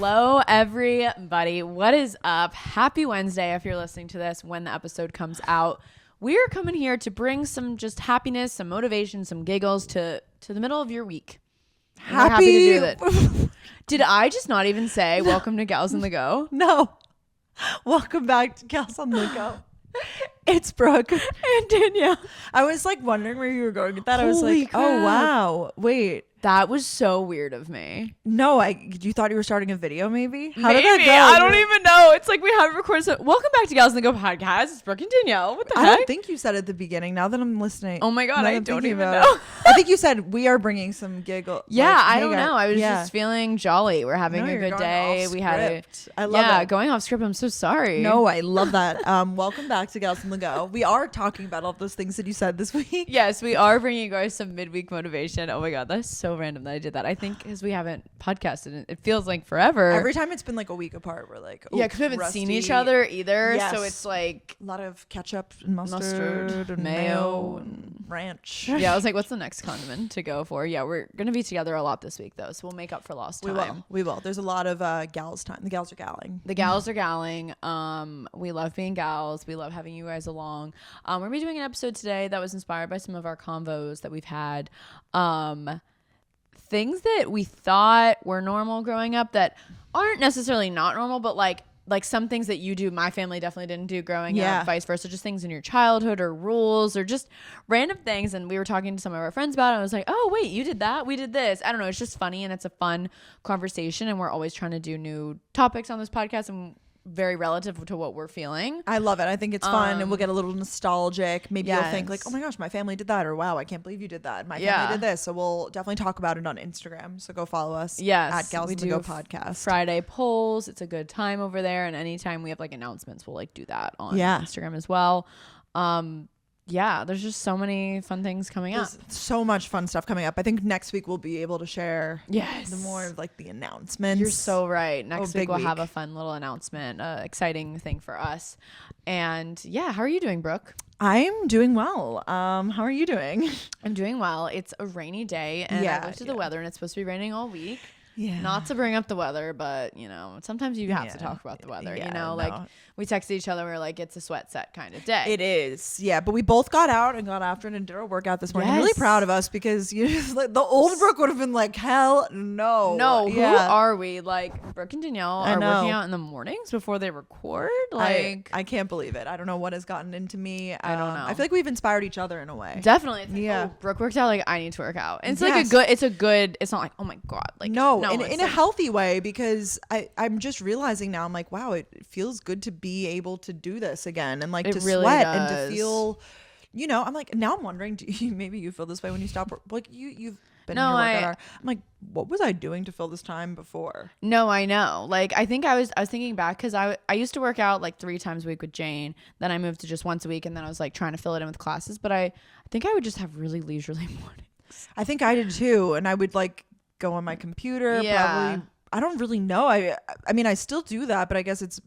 Hello, everybody. What is up? Happy Wednesday if you're listening to this when the episode comes out. We are coming here to bring some just happiness, some motivation, some giggles to the middle of your week. We're happy to do that. Did I just not even say welcome to Gals on the Go? No. Welcome back to Gals on the Go. It's Brooke And Danielle. I was like wondering where you were going with that. I was Holy like, crap. oh wow, wait. That was so weird of me. No, you thought you were starting a video maybe? How Maybe. did that go? I don't even know. It's like we haven't recorded. So welcome back to Gals on the Go podcast. It's Brooke and Danielle. What the I heck? don't think you said at the beginning. Now that I'm listening. Oh my God, now I that I'm don't thinking even about know. it, I think you said we are bringing some giggle. Yeah, like, I hey don't guys- know. I was yeah. just feeling jolly. We're having No, a you're good going day. off We had a script. I love it. going off script. I'm so sorry. No, I love that. Welcome back to Gals on the Go. We are talking about all those things that you said this week. Yes, we are bringing you guys some midweek motivation. Oh my God, that's so random that I did that. I think because we haven't podcasted, it feels like forever. Every time it's been like a week apart, we're like, yeah, because we haven't rusty. seen each other either. Yes. So it's like A lot of ketchup and mustard and mayo, mayo and ranch. yeah. I was like, what's the next condiment to go for? Yeah, we're gonna be together a lot this week though, so we'll make up for lost time. We will. There's a lot of gals time. The gals are galling. The gals are galling. We love being gals. We love having you guys along. We're gonna be doing an episode today that was inspired by some of our convos that we've had. Things that we thought were normal growing up that aren't necessarily not normal, but like some things that you do, my family definitely didn't do growing up, vice versa, just things in your childhood or rules or just random things. And we were talking to some of our friends about it. I was like, oh, wait, you did that? We did this. I don't know. It's just funny and it's a fun conversation. And we're always trying to do new topics on this podcast and very relative to what we're feeling. I love it. I think it's fun and we'll get a little nostalgic. Maybe you'll think like, oh my gosh, my family did that, or wow, I can't believe you did that. My family did this. So we'll definitely talk about it on Instagram. So go follow us. Yes, at Gals we on the do Go podcast. Friday polls. It's a good time over there. And anytime we have like announcements, we'll like do that on Yeah. Instagram as well. Yeah, there's just so many fun things coming up. There's so much fun stuff coming up. I think next week we'll be able to share the more of like the announcements. You're so right. Next week big we'll week. have a fun little announcement, exciting thing for us. And yeah, how are you doing, Brooke? I'm doing well. How are you doing? I'm doing well. It's a rainy day and I looked at the weather and it's supposed to be raining all week. Yeah. Not to bring up the weather, but you know, sometimes you have to talk about the weather. Yeah, you know, like we texted each other, we were like, it's a sweat set kind of day. It is, yeah. But we both got out and got after it and did our workout this morning. I'm really proud of us because like the old Brooke would have been like, hell no. No, who are we? Like Brooke and Danielle are working out in the mornings before they record. Like I can't believe it. I don't know what has gotten into me. I don't know. I feel like we've inspired each other in a way. Definitely. It's like, yeah. Oh, Brooke worked out. Like I need to work out. And it's like it's not like, oh my God. Like no, in a healthy way, because I'm just realizing now, I'm like, wow, it feels good to be able to do this again and like to really sweat does. and to feel, you know, I'm like, now I'm wondering, maybe you feel this way when you stop, like you've been in your workout hour. I'm like, what was I doing to fill this time before? No, I know. Like I think I was thinking back because I used to work out like 3 times a week with Jane. Then I moved to just once a week and then I was like trying to fill it in with classes. But I think I would just have really leisurely mornings. I think I did too. And I would like go on my computer. Probably. I don't really know. I mean, I still do that, but I guess it's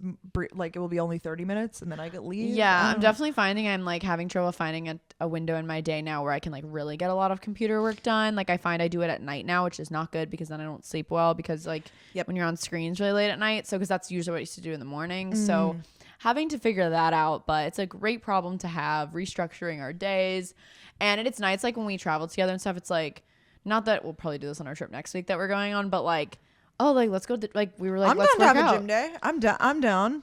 like it will be only 30 minutes and then I get leave. Yeah, I'm definitely finding I'm like having trouble finding a window in my day now where I can like really get a lot of computer work done. Like I find I do it at night now, which is not good because then I don't sleep well because like when you're on screens really late at night. So because that's usually what I used to do in the morning. So having to figure that out, but it's a great problem to have, restructuring our days. And it's nice like when we travel together and stuff, it's like, not that we'll probably do this on our trip next week that we're going on, but like, oh, like let's go. Like we were like, let's down work to have out. a gym day. I'm down.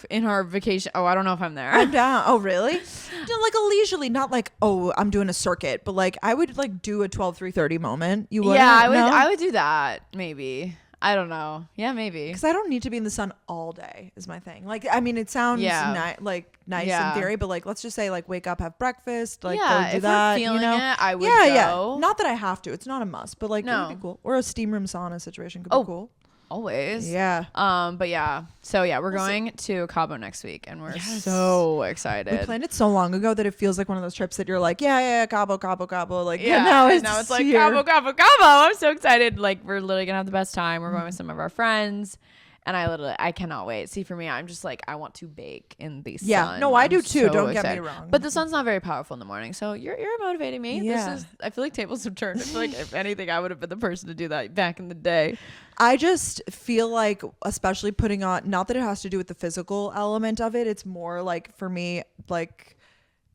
In our vacation. Oh, I don't know if I'm there. I'm down. Oh, really? Like a leisurely, not like, oh, I'm doing a circuit, but like I would like do a 12-3:30 moment. You would? Yeah, I would do that maybe. I don't know. Yeah, maybe. Because I don't need to be in the sun all day is my thing. Like, I mean, it sounds nice in theory, but like, let's just say like wake up, have breakfast, like go do if that. We're feeling you know? it, I would go. Yeah. Not that I have to. It's not a must, but like it would be cool. Or a steam room sauna situation could be cool. Always. Yeah. But yeah. So yeah, we're going to Cabo next week and we're so excited. We planned it so long ago that it feels like one of those trips that you're like, Cabo. Like, now it's like here. Cabo. I'm so excited. Like we're literally gonna have the best time. We're going with some of our friends. And I cannot wait. See, for me, I'm just like, I want to bake in the sun. Yeah, no, I do too. So Don't excited. get me wrong. But the sun's not very powerful in the morning, so you're motivating me. Yeah. I feel like tables have turned. I feel like if anything, I would have been the person to do that back in the day. I just feel like, especially putting on, not that it has to do with the physical element of it. It's more like, for me, like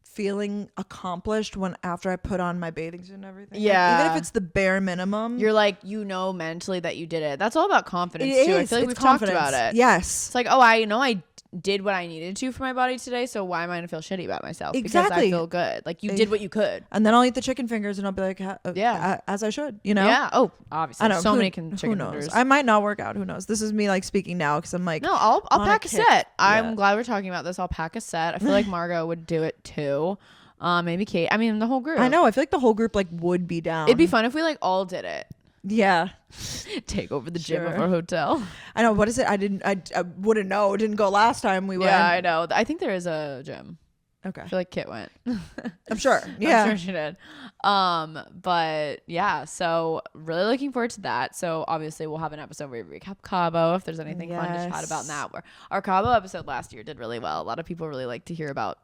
feeling accomplished after I put on my bathing suit and everything. Yeah. Like, even if it's the bare minimum. You're like, mentally that you did it. That's all about confidence It too. I is. feel like It's we've confidence. talked about it. Yes. It's like, oh, I know I did what I needed to for my body today, so why am I gonna feel shitty about myself? Exactly. Because I feel good. Like, you did what you could. And then I'll eat the chicken fingers and I'll be like, as I should, you know? Yeah. Oh, obviously. I know. So many who chicken knows? fingers. I might not work out. Who knows? This is me like speaking now because I'm like, no, I'll pack a set. I'm Yeah. glad we're talking about this. I'll pack a set. I feel like Margot would do it too. Maybe Kate. I mean, the whole group. I know. I feel like the whole group like would be down. It'd be fun if we like all did it. Yeah. Take over the gym of Sure. our hotel. I know. What is it? I wouldn't know. Didn't go last time we went. Yeah, I know. I think there is a gym. Okay. I feel like Kit went. I'm sure. Yeah. I'm sure she did. But yeah, so really looking forward to that. So obviously we'll have an episode where we recap Cabo if there's anything fun to chat about in that. Our Cabo episode last year did really well. A lot of people really like to hear about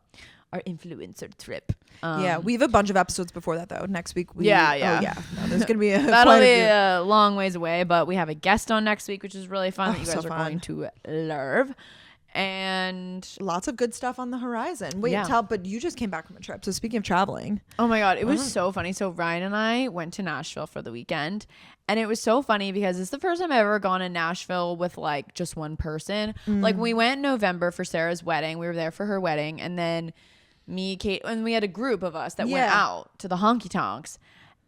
our influencer trip. Yeah, we have a bunch of episodes before that though. Next week we Yeah. Oh, yeah. No, there's gonna be that'll be a long ways away, but we have a guest on next week, which is really fun that you guys are going to love. And lots of good stuff on the horizon. Wait, yeah. but you just came back from a trip. So speaking of traveling. Oh my God, it was so funny. So Ryan and I went to Nashville for the weekend, and it was so funny because it's the first time I've ever gone to Nashville with like just one person. Like we went in November for Sarah's wedding. We were there for her wedding, and then me, Kate, and we had a group of us that went out to the honky tonks.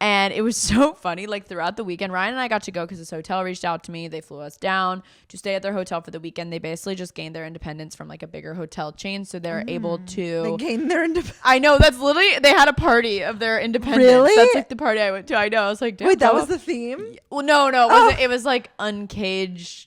And it was so funny, like throughout the weekend, Ryan and I got to go because this hotel reached out to me. They flew us down to stay at their hotel for the weekend. They basically just gained their independence from like a bigger hotel chain. So they're able to. They gained their independence. I know, that's literally, they had a party of their independence. Really? That's like the party I went to. I know. I was like, wait, that was the theme? Well, no, it wasn't. It was like uncaged.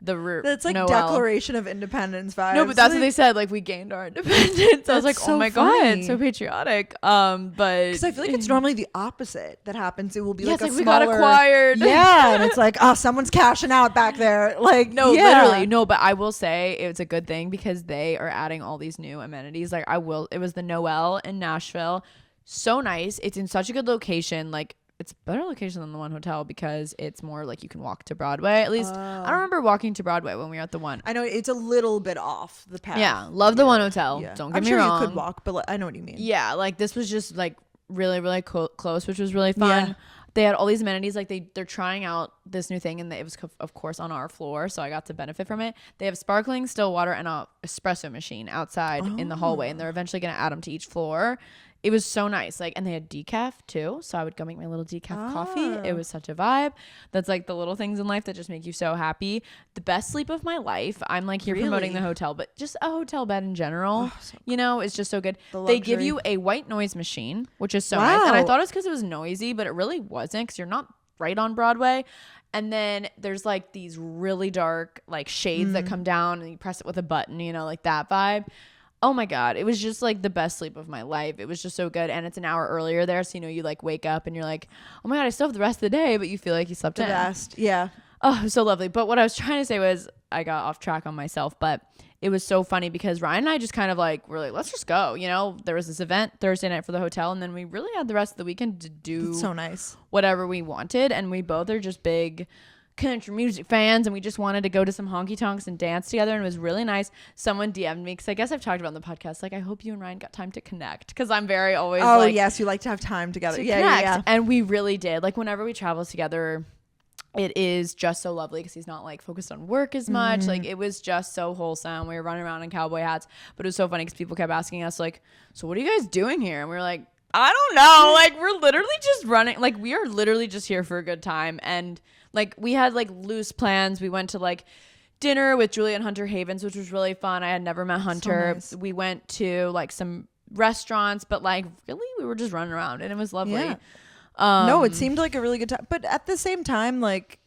That's like Noel. Declaration of Independence vibes. No, but that's what they said. Like, we gained our independence. I was like, so oh my funny. God, so patriotic. But because I feel like it's normally the opposite that happens. It will be like it's a like we smaller, got acquired. Yeah, and it's like, oh, someone's cashing out back there. Like, no, yeah. literally, no. But I will say it's a good thing because they are adding all these new amenities. Like, it was the Noel in Nashville. So nice. It's in such a good location. Like, it's a better location than the one hotel because it's more like you can walk to Broadway. At least I don't remember walking to Broadway when we were at the one. I know it's a little bit off the path. Yeah, love the one hotel. Yeah. Don't get I'm me sure wrong. you could walk, but I know what you mean. Yeah, like this was just like really, really close, which was really fun. Yeah. They had all these amenities. Like they're trying out this new thing, and it was of course on our floor, so I got to benefit from it. They have sparkling still water and a espresso machine outside in the hallway, and they're eventually going to add them to each floor. It was so nice. Like, and they had decaf too. So I would go make my little decaf coffee. It was such a vibe. That's like the little things in life that just make you so happy. The best sleep of my life. I'm like here promoting the hotel, but just a hotel bed in general, you know, is just so good. They give you a white noise machine, which is so nice. And I thought it was because it was noisy, but it really wasn't because you're not right on Broadway. And then there's like these really dark like shades that come down and you press it with a button, you know, like that vibe. Oh my God. It was just like the best sleep of my life. It was just so good. And it's an hour earlier there. So, you know, you like wake up and you're like, oh my God, I still have the rest of the day, but you feel like you slept in. The best. Yeah. Oh, it was so lovely. But what I was trying to say was I got off track on myself, but it was so funny because Ryan and I just kind of like, were like, let's just go. You know, there was this event Thursday night for the hotel. And then we really had the rest of the weekend to do That's so nice. Whatever we wanted. And we both are just big country music fans, and we just wanted to go to some honky tonks and dance together, and it was really nice. Someone DM'd me because I guess I've talked about on the podcast, like, I hope you and Ryan got time to connect, because I'm very always yes, you like to have time together. Yeah. And we really did. Like, whenever we travel together, it is just so lovely because he's not like focused on work as much. Like, it was just so wholesome. We were running around in cowboy hats, but it was so funny because people kept asking us like, so what are you guys doing here? And we were like, I don't know. Like, we're literally just running. Like, we are literally just here for a good time. And like, we had like loose plans. We went to like dinner with Julia and Hunter Havens, which was really fun. I had never met Hunter. So nice. We went to like some restaurants, but like really we were just running around and it was lovely. Yeah. No, it seemed like a really good time. But at the same time, like,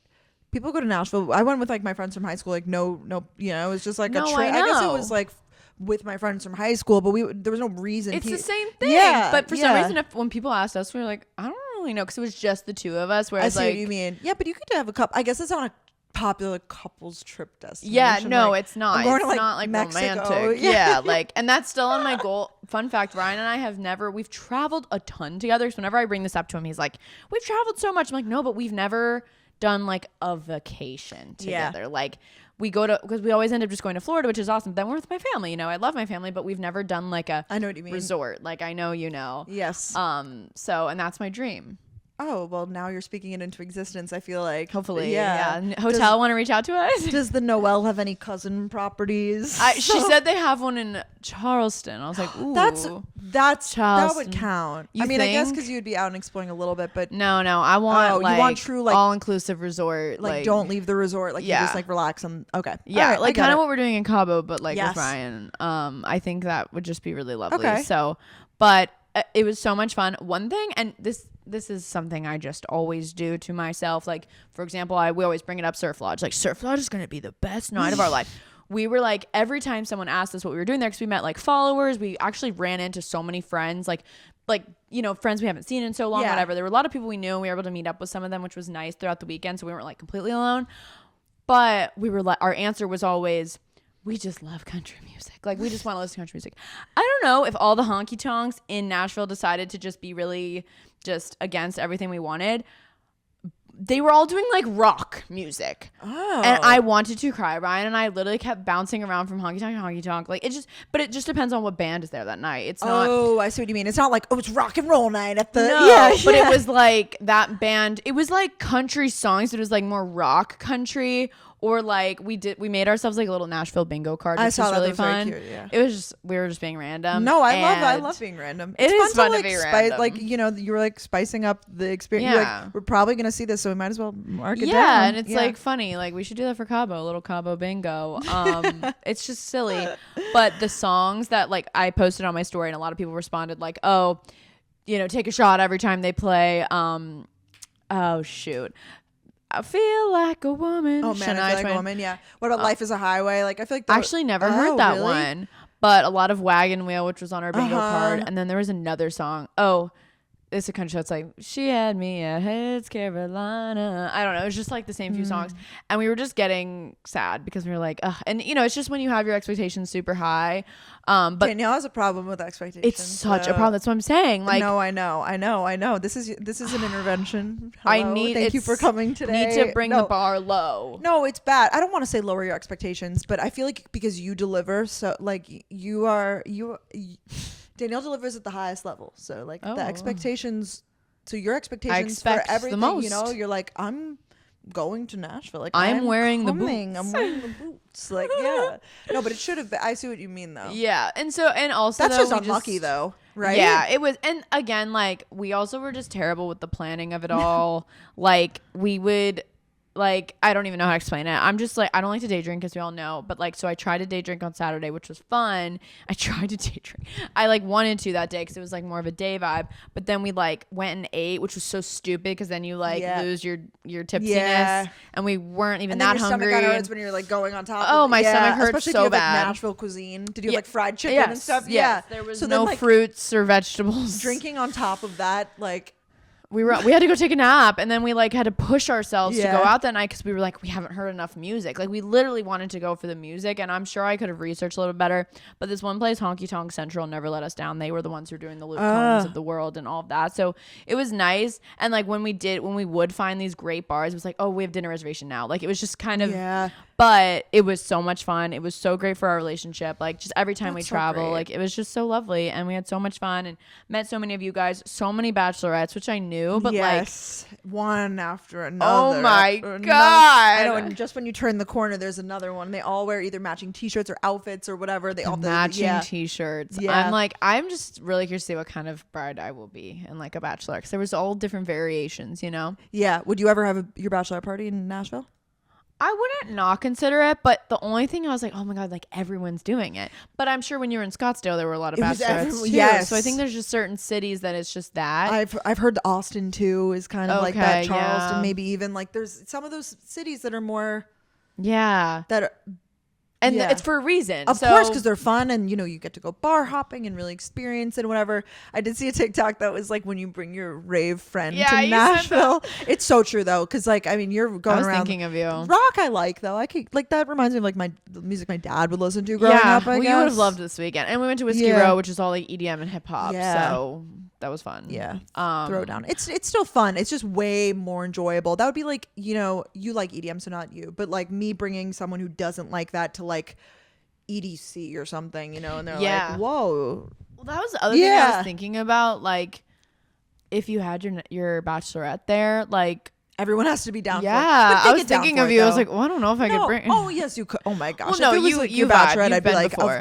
people go to Nashville. I went with like my friends from high school. Like, no, you know, it was just like a trip. I guess it was like with my friends from high school, but there was no reason. It's the same thing. Yeah, but for some reason, when people asked us, we were like, I don't really know, because it was just the two of us. Whereas, I see what you mean. Yeah, but you could have a cup. I guess it's on a popular couples trip destination. Yeah, no, like, it's not. It's like, not like Mexico. romantic. Yeah, like, and that's still on my goal. Fun fact, Ryan and I we've traveled a ton together. So whenever I bring this up to him, he's like, we've traveled so much. I'm like, no, but we've never done like a vacation together. Yeah. Like we go to, because we always end up just going to Florida, which is awesome. Then we're with my family, you know, I love my family, but we've never done like a I know what you mean. resort. Like I know, you know. Yes. So, and that's my dream. Oh, well, now you're speaking it into existence, I feel like. Hopefully. Yeah. Hotel want to reach out to us? Does the Noelle have any cousin properties? She said they have one in Charleston. I was like, ooh. That's Charleston. That would count. You I mean, think? I guess because you'd be out and exploring a little bit, but. No, I want you want true, like. all-inclusive resort. Like, don't leave the resort. Like, you just, like, relax and. Okay. Yeah. Right, like, kind of what we're doing in Cabo, but, like, yes. with Ryan. I think that would just be really lovely. Okay. So, but it was so much fun. One thing, and this is something I just always do to myself. Like, for example, we always bring it up Surf Lodge. Like, Surf Lodge is going to be the best night of our life. We were like, every time someone asked us what we were doing there, because we met like followers, we actually ran into so many friends, like, you know, friends we haven't seen in so long, whatever. There were a lot of people we knew, and we were able to meet up with some of them, which was nice throughout the weekend. So we weren't like completely alone. But we were like, our answer was always, we just love country music. Like, we just want to listen to country music. I don't know if all the honky tonks in Nashville decided to just be really just against everything we wanted. They were all doing like rock music. Oh. And I wanted to cry. Ryan and I literally kept bouncing around from honky tonk to honky tonk. Like, but it just depends on what band is there that night. It's not. Oh, I see what you mean. It's not like, oh, it's rock and roll night at the. No, but it was like that band. It was like country songs. It was like more rock country. Or like we made ourselves like a little Nashville bingo card. I saw was that. really was fun. Very cute, yeah. It was just, we were just being random. No, I love being random. It's fun fun to, like, be random. Like, you know, you were like spicing up the experience. Yeah. Like, we're probably gonna see this, so we might as well mark it down. Yeah, and it's like funny. Like, we should do that for Cabo, a little Cabo bingo. It's just silly. But the songs that like I posted on my story, and a lot of people responded like, oh, you know, take a shot every time they play. Oh shoot. I feel like a woman. Oh man, I feel like a woman. Yeah. What about Life is a Highway? Like, I feel like I actually never heard that one, but a lot of Wagon Wheel, which was on our bingo card, and then there was another song. Oh, it's a country show. It's like, she had me at Heads Carolina. I don't know. It was just like the same few songs, and we were just getting sad because we were like, ugh. And you know, it's just when you have your expectations super high. But Danielle has a problem with expectations. It's such a problem. That's what I'm saying. Like, no, I know. This is an intervention. Hello. Thank you for coming today. Need to bring the bar low. No, it's bad. I don't want to say lower your expectations, but I feel like because you deliver, so like Danielle delivers at the highest level. So like the expectations, so your expectations for everything, the most. You know, you're like, I'm going to Nashville. Like, I'm wearing the boots. I'm wearing the boots. Like, yeah. No, but it should have been. I see what you mean though. Yeah. And also that's just unlucky though. Right? Yeah, it was. And again, like, we also were just terrible with the planning of it all. Like, we would, like, I don't even know how to explain it. I'm just like, I don't like to day drink, as we all know. But like, so I tried to day drink on Saturday, which was fun. I tried to day drink. I like wanted to that day because it was like more of a day vibe. But then we like went and ate, which was so stupid because then you like lose your tipsiness. Yeah. And we weren't even that hungry. Stomach hurts when you're like going on top. Oh, my stomach hurts especially so if you have, bad. Like, Nashville cuisine. Did you have like fried chicken and stuff? Yes. Yeah. There was so no then, like, fruits or vegetables. Drinking on top of that, like. We had to go take a nap, and then we like had to push ourselves to go out that night because we were like, we haven't heard enough music. Like, we literally wanted to go for the music, and I'm sure I could have researched a little better. But this one place, Honky Tonk Central, never let us down. They were the ones who were doing the Luke Combs of the world and all of that. So it was nice. And like when we would find these great bars, it was like, oh, we have dinner reservation now. Like, it was just kind of but it was so much fun. It was so great for our relationship. Like, just every time we travel, like, it was just so lovely, and we had so much fun and met so many of you guys, so many bachelorettes, which I knew, but like one after another. Oh my god! I know. And just when you turn the corner, there's another one. They all wear either matching T-shirts or outfits or whatever. They all matching T-shirts. Yeah. I'm just really curious to see what kind of bride I will be in like a bachelor, because there was all different variations, you know. Yeah. Would you ever have your bachelor party in Nashville? I wouldn't not consider it, but the only thing I was like, oh my god, like everyone's doing it. But I'm sure when you were in Scottsdale, there were a lot of bachelorettes too. Yes. So I think there's just certain cities that it's just that. I've heard Austin too is kind of like that. Charleston, maybe even like there's some of those cities that are more. Yeah. That are, And it's for a reason. Of course, because they're fun and, you know, you get to go bar hopping and really experience it and whatever. I did see a TikTok that was like when you bring your rave friend to Nashville. It's so true, though, because, like, I mean, you're going around. I was thinking of you. Rock I like, though. Like, that reminds me of, like, the music my dad would listen to growing up, I guess. You would have loved this weekend. And we went to Whiskey Row, which is all, like, EDM and hip-hop. Yeah. So that was fun. Yeah. Throwdown. It's still fun. It's just way more enjoyable. That would be like, you know, you like EDM, so not you. But, like, me bringing someone who doesn't like that to, like, EDC or something, you know, and they're like, whoa. Well, that was the other thing I was thinking about. Like, if you had your bachelorette there, like, everyone has to be down. Yeah, I was thinking of you. I was like, well, I don't know if I could bring. Oh yes, you could. Oh my gosh. Well, no, if it was like your bachelorette, I'd be like, before.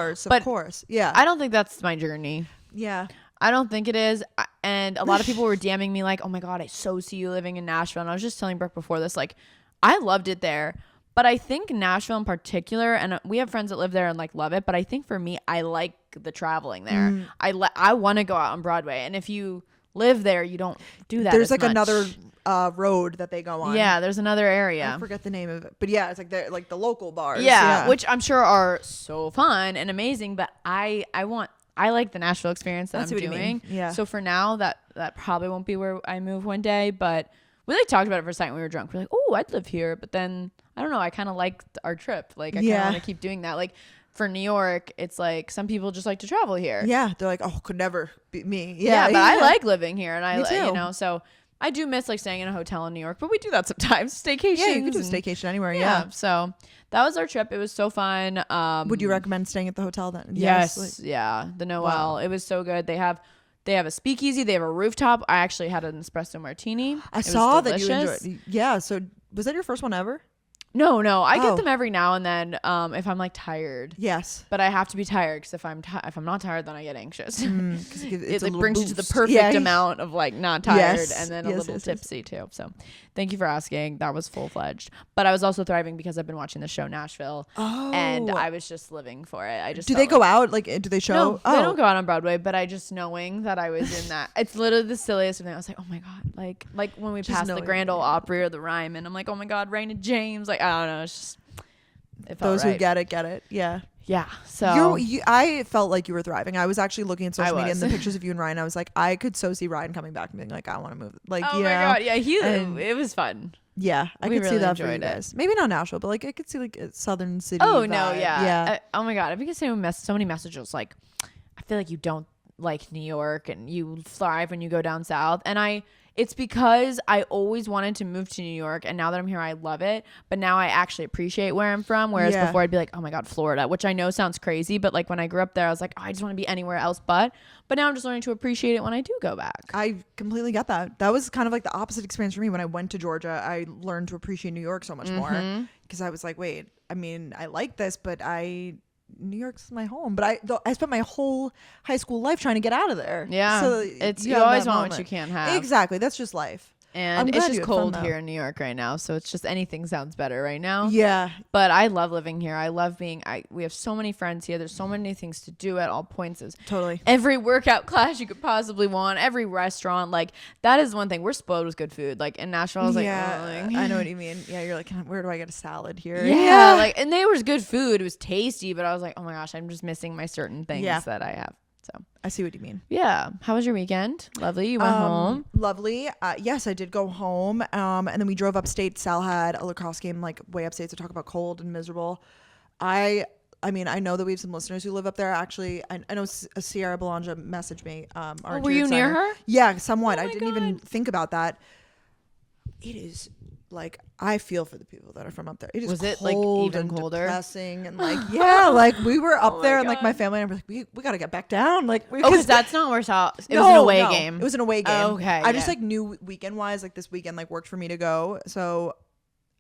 Of course. Yeah. I don't think that's my journey. Yeah. I don't think it is. And a lot of people were DMing me like, oh my God, I so see you living in Nashville. And I was just telling Brooke before this, like, I loved it there. But I think Nashville in particular, and we have friends that live there and like love it. But I think for me, I like the traveling there. I want to go out on Broadway. And if you live there, you don't do that. There's like another road that they go on. Yeah, there's another area. I forget the name of it. But yeah, it's like they're like the local bars. Yeah, which I'm sure are so fun and amazing. But I like the Nashville experience that I'm doing. Yeah. So for now, that probably won't be where I move one day. But we like talked about it for a second. We were drunk. We're like, oh, I'd live here. But then I don't know. I kind of liked our trip. Like I kind of want to keep doing that. Like for New York, it's like some people just like to travel here. Yeah, they're like, oh, could never be me. Yeah, but I like living here, and you know, so I do miss like staying in a hotel in New York. But we do that sometimes. Staycation. Yeah, you can do a staycation anywhere. Yeah. So that was our trip. It was so fun. Would you recommend staying at the hotel then? Yes. Yeah. The Noel. Wow. It was so good. They have a speakeasy. They have a rooftop. I actually had an espresso martini. I saw that you enjoyed. Yeah. So was that your first one ever? No. I get them every now and then if I'm like tired. Yes. But I have to be tired because if I'm not tired, then I get anxious. It like brings you to the boost. perfect amount of like not tired and then a little tipsy too. So thank you for asking. That was full-fledged. But I was also thriving because I've been watching the show Nashville. Oh. And I was just living for it. Do they go out? Like, do they show? No, they don't go out on Broadway. But I just knowing that I was in that. It's literally the silliest thing. I was like, oh my God. Like when we passed the Grand Ole Opry or the Ryman. I'm like, oh my God, Raina James. Like, I don't know. It's just. Those who get it. Yeah. Yeah. So I felt like you were thriving. I was actually looking at social media and the pictures of you and Ryan. I was like, I could so see Ryan coming back and being like, I want to move. Like, oh my God. Yeah. It was fun. Yeah. I could see that for you guys. Maybe not Nashville, but like I could see like a southern city. Oh, vibe. no. Yeah. Oh my God. I've been getting so many messages. Like, I feel like you don't like New York and you thrive when you go down south. And it's because I always wanted to move to New York, and now that I'm here, I love it. But now I actually appreciate where I'm from. Whereas before, I'd be like, "Oh my God, Florida," which I know sounds crazy, but like when I grew up there, I was like, oh, "I just want to be anywhere else." But now I'm just learning to appreciate it when I do go back. I completely get that. That was kind of like the opposite experience for me when I went to Georgia. I learned to appreciate New York so much more because I was like, "Wait, I mean, I like this, but New York's my home." But I spent my whole high school life trying to get out of there. Yeah, so you always want what you can't have. Exactly, that's just life. And it's just cold here in New York right now, so it's just anything sounds better right now. Yeah. But I love living here. I love we have so many friends here. There's so many things to do at all points. Totally. Every workout class you could possibly want, every restaurant. Like, that is one thing. We're spoiled with good food. Like, in Nashville, I was like, I know what you mean. Yeah, you're like, where do I get a salad here? Yeah. Like, and they were good food. It was tasty, but I was like, oh my gosh, I'm just missing my certain things that I have. So I see what you mean. Yeah. How was your weekend? Lovely. You went home? Lovely. Yes, I did go home. And then we drove upstate. Sal had a lacrosse game like way upstate, so talk about cold and miserable. I mean, I know that we have some listeners who live up there. Actually, I know Sierra Belongia messaged me. Were you near her? Yeah, somewhat. I didn't even think about that. It is like, I feel for the people that are from up there. It is was cold it like even and colder? Depressing and like like we were up there and like my family and I were like, we got to get back down. Like, because that's not where it was an away game. It was an away game. Oh, okay. I just like knew weekend wise, like this weekend like worked for me to go. So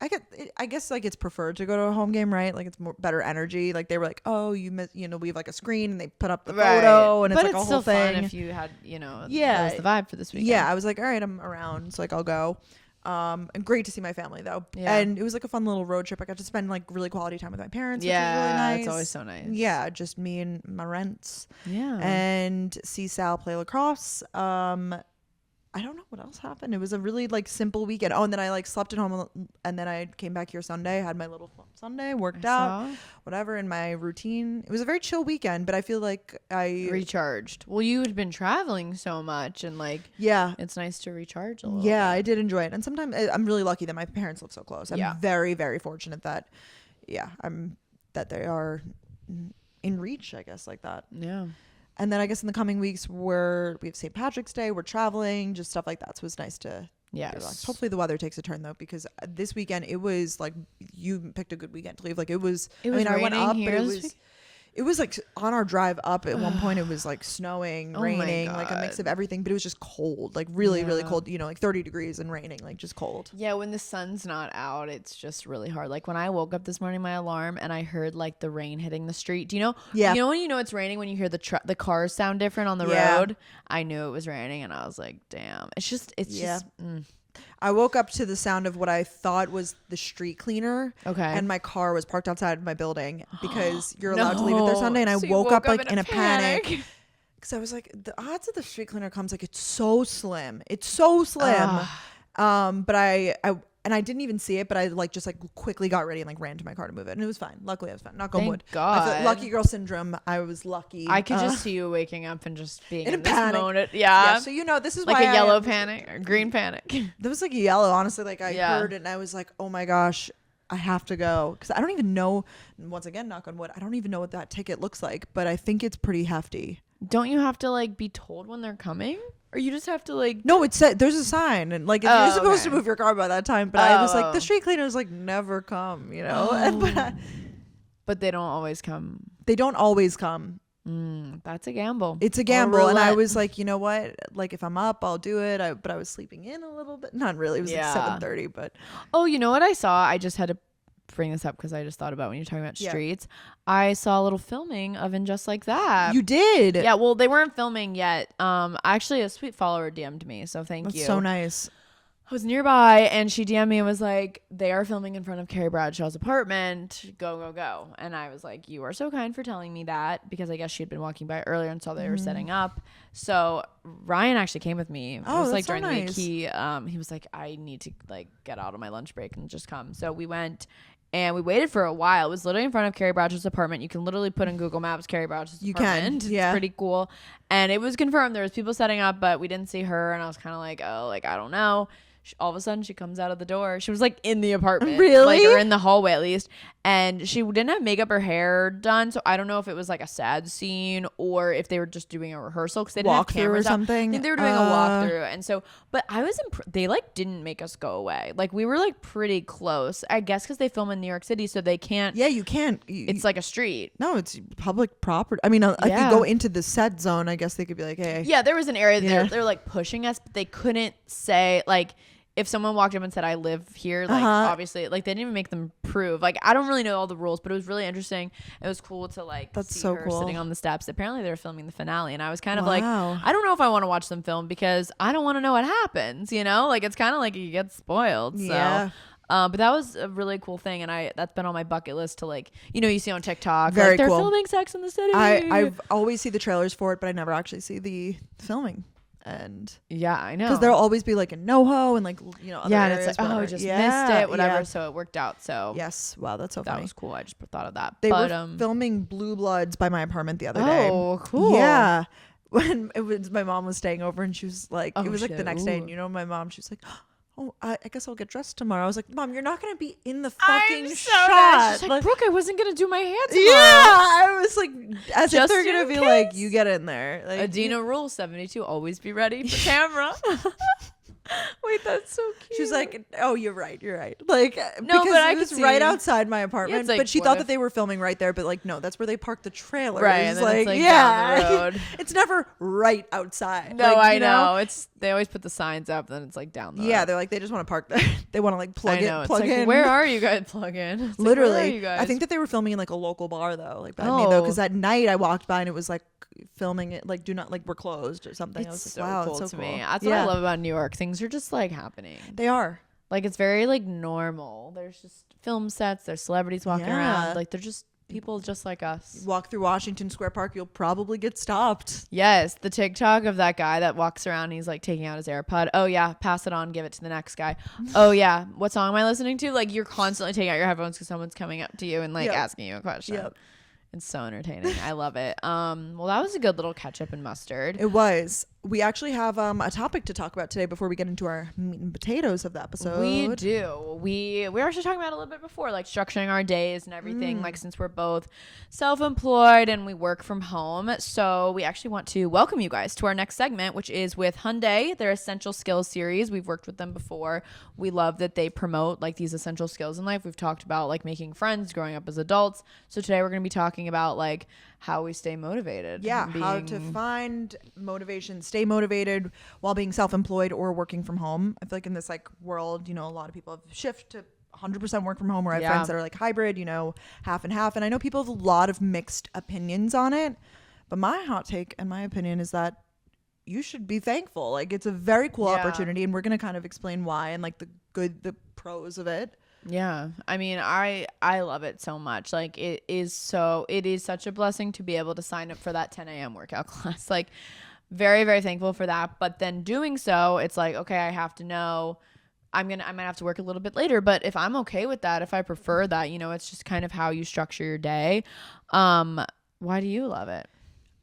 I guess like it's preferred to go to a home game, right? Like it's more better energy. Like they were like, oh, we have like a screen and they put up the photo and it's like a whole thing. Fun if you had, that was the vibe for this weekend. Yeah, I was like, all right, I'm around, so like I'll go. And great to see my family though. Yeah. And it was like a fun little road trip. I got to spend like really quality time with my parents, which was really nice. It's always so nice. Yeah, just me and my rents. Yeah. And see Sal play lacrosse. I don't know what else happened. It was a really like simple weekend. Oh, and then I like slept at home, and then I came back here Sunday, had my little Sunday, worked out, whatever, in my routine. It was a very chill weekend, but I feel like I recharged. Well, you had been traveling so much, and like, it's nice to recharge a little bit. I did enjoy it. And sometimes I'm really lucky that my parents live so close. I'm very, very fortunate that, that they are in reach, I guess, like that. Yeah. And then I guess in the coming weeks we have St. Patrick's Day, we're traveling, just stuff like that. So it was nice to relax. Hopefully the weather takes a turn though, because this weekend it was like, you picked a good weekend to leave. Like it was I mean, I went up, but it was like on our drive up at one point it was like snowing, raining, like a mix of everything, but it was just cold, like really, really cold, you know, like 30 degrees and raining, like just cold. Yeah, when the sun's not out, it's just really hard. Like when I woke up this morning, my alarm, and I heard like the rain hitting the street. Do you know? Yeah. You know when you know it's raining when you hear the cars sound different on the road? I knew it was raining, and I was like, damn. It's just. I woke up to the sound of what I thought was the street cleaner. Okay. And my car was parked outside of my building because you're allowed to leave it there Sunday. And I woke up like in a panic. Because I was like, the odds that the street cleaner comes, like, it's so slim. It's so slim. But I didn't even see it, but I like just like quickly got ready and like ran to my car to move it, and it was fine. Luckily, I was fine. Knock on wood. God. I felt lucky girl syndrome. I was lucky. I could just see you waking up and just being in this moment. Yeah. So you know, this is like why a yellow panic or green panic. There was like a yellow. Honestly, like I heard it, and I was like, oh my gosh, I have to go, because I don't even know. Once again, knock on wood. I don't even know what that ticket looks like, but I think it's pretty hefty. Don't you have to like be told when they're coming? Or you just have to like... No, it's set. There's a sign, and like you're supposed to move your car by that time. But I was like, the street cleaners like never come, you know. But they don't always come. They don't always come. That's a gamble. It's a gamble, and I was like, you know what? Like if I'm up, I'll do it. But I was sleeping in a little bit. Not really. It was like 7:30. But you know what I saw? I just had to bring this up because I just thought about when you're talking about streets. I saw a little filming of In Just Like That. You did? Yeah, well, they weren't filming yet. Actually, a sweet follower DM'd me, so thank you. That's so nice. I was nearby, and she DM'd me and was like, they are filming in front of Carrie Bradshaw's apartment. Go, go, go. And I was like, you are so kind for telling me that, because I guess she had been walking by earlier and saw they were setting up. So Ryan actually came with me. It was like during the week. He was like, I need to like get out of my lunch break and just come. So we went. And we waited for a while. It was literally in front of Carrie Bradshaw's apartment. You can literally put in Google Maps Carrie Bradshaw's apartment. Yeah. It's pretty cool. And it was confirmed. There was people setting up, but we didn't see her. And I was kind of like, oh, like, I don't know. All of a sudden, she comes out of the door. She was like in the apartment. Really? Like, or in the hallway at least. And she didn't have makeup or hair done. So I don't know if it was like a sad scene or if they were just doing a rehearsal, because they didn't have cameras or something. I think they were doing a walkthrough. And so, but I was they like didn't make us go away. Like we were like pretty close, I guess, because they film in New York City, so they can't. Yeah, you can't. It's like a street. No, it's public property. I mean, if you go into the set zone, I guess they could be like, hey. Yeah, there was an area that they're like pushing us, but they couldn't say like. If someone walked up and said, I live here, like, obviously, like, they didn't even make them prove. Like, I don't really know all the rules, but it was really interesting. It was cool to, like, see her sitting on the steps. Apparently, they were filming the finale, and I was kind of like, I don't know if I want to watch them film because I don't want to know what happens, you know? Like, it's kind of like you get spoiled, so... Yeah. But that was a really cool thing, and that's been on my bucket list to, like, you know, you see on TikTok, very like, they're cool. filming Sex in the City. I've always see the trailers for it, but I never actually see the filming. And yeah, I know, because there'll always be like in NoHo and like, you know, other and it's like, oh, I just missed it, whatever. So it worked out. So yes, wow, that's so funny. That was cool. I just thought of that. They were filming Blue Bloods by my apartment the other day. Oh, cool. Yeah, when it was my mom was staying over, and she was like, it was like the next day, and you know, my mom, she was like, oh, I guess I'll get dressed tomorrow. I was like, Mom, you're not going to be in the fucking shot. She's like, Brooke, I wasn't going to do my hair tomorrow. Yeah, I was like, as if they're going to be like, you get in there. Like, Adina rule 72, always be ready for camera. Wait, that's so cute. She was like, oh, you're right. Like, no, because but I it was right outside my apartment. Like, but she thought that they were filming right there. But like, no, that's where they parked the trailer. Right, and then it's like down the road. It's never right outside. No, like, I know. They always put the signs up, then it's like down the road. Yeah, they're like, they just want to park there. They want to like plug in. Where are you guys? Plug in. Literally. Like, you guys? I think that they were filming in like a local bar though, like by me though, because at night I walked by and it was like filming it like, do not, like, we're closed or something. I was like, wow, cool it's so to cool. me. That's what I love about New York. Things are just like happening. They are. Like, it's very like normal. There's just film sets, there's celebrities walking around, like they're just people just like us. You walk through Washington Square Park, you'll probably get stopped. Yes, the TikTok of that guy that walks around and he's like taking out his AirPod. Oh yeah, pass it on, give it to the next guy. Oh yeah, what song am I listening to? Like you're constantly taking out your headphones because someone's coming up to you and like asking you a question. Yep. It's so entertaining. I love it. Well, that was a good little ketchup and mustard. It was. We actually have a topic to talk about today before we get into our meat and potatoes of the episode. We do. We were actually talking about it a little bit before, like structuring our days and everything. Like since we're both self-employed and we work from home, so we actually want to welcome you guys to our next segment, which is with Hyundai, their essential skills series. We've worked with them before. We love that they promote like these essential skills in life. We've talked about like making friends, growing up as adults. So today we're going to be talking about like how we stay motivated. Yeah, how to find motivation, stay motivated while being self-employed or working from home. I feel like in this like world, you know, a lot of people have shift to 100% work from home, or I have friends that are like hybrid, you know, half and half. And I know people have a lot of mixed opinions on it. But my hot take and my opinion is that you should be thankful. Like it's a very cool opportunity, and we're going to kind of explain why and like the pros of it. Yeah. I mean, I love it so much. Like it is such a blessing to be able to sign up for that 10 a.m. workout class. Like very, very thankful for that. But then doing so, it's like, okay, I have to know I might have to work a little bit later, but if I'm okay with that, if I prefer that, you know, it's just kind of how you structure your day. Why do you love it?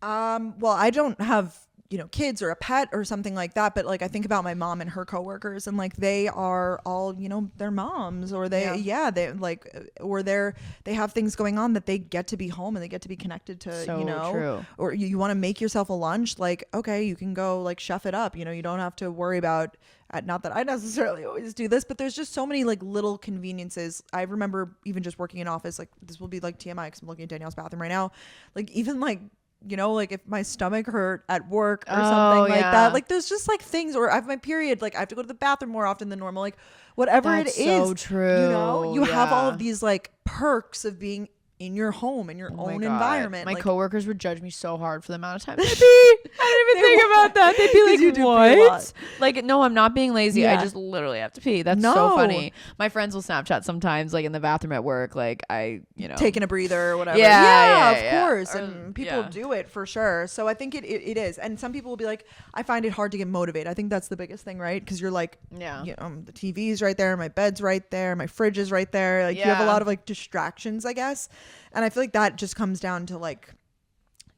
Well, I don't have, you know, kids or a pet or something like that, but like I think about my mom and her coworkers, and like they are all, you know, their moms, or they they like, or they have things going on that they get to be home and they get to be connected to, so you know, true. Or you want to make yourself a lunch, like okay, you can go like chef it up, you know, you don't have to worry about not that I necessarily always do this, but there's just so many like little conveniences. I remember even just working in office, like this will be like TMI because I'm looking at Danielle's bathroom right now, like even like, you know, like if my stomach hurt at work or something like that, like there's just like things, or I have my period, like I have to go to the bathroom more often than normal, like whatever it is. So true. You know, you have all of these like perks of being in your home, in your own environment. My coworkers would judge me so hard for the amount of time I didn't even think about that. They'd be like, what? Like, no, I'm not being lazy. I just literally have to pee. That's so funny. My friends will Snapchat sometimes, like in the bathroom at work, like I, you know, taking a breather or whatever. Of course. And people do it for sure. So I think it is. And some people will be like, I find it hard to get motivated. I think that's the biggest thing, right? Because you're like, you know, the TV's right there, my bed's right there, my fridge is right there. Like you have a lot of like distractions, I guess. And I feel like that just comes down to like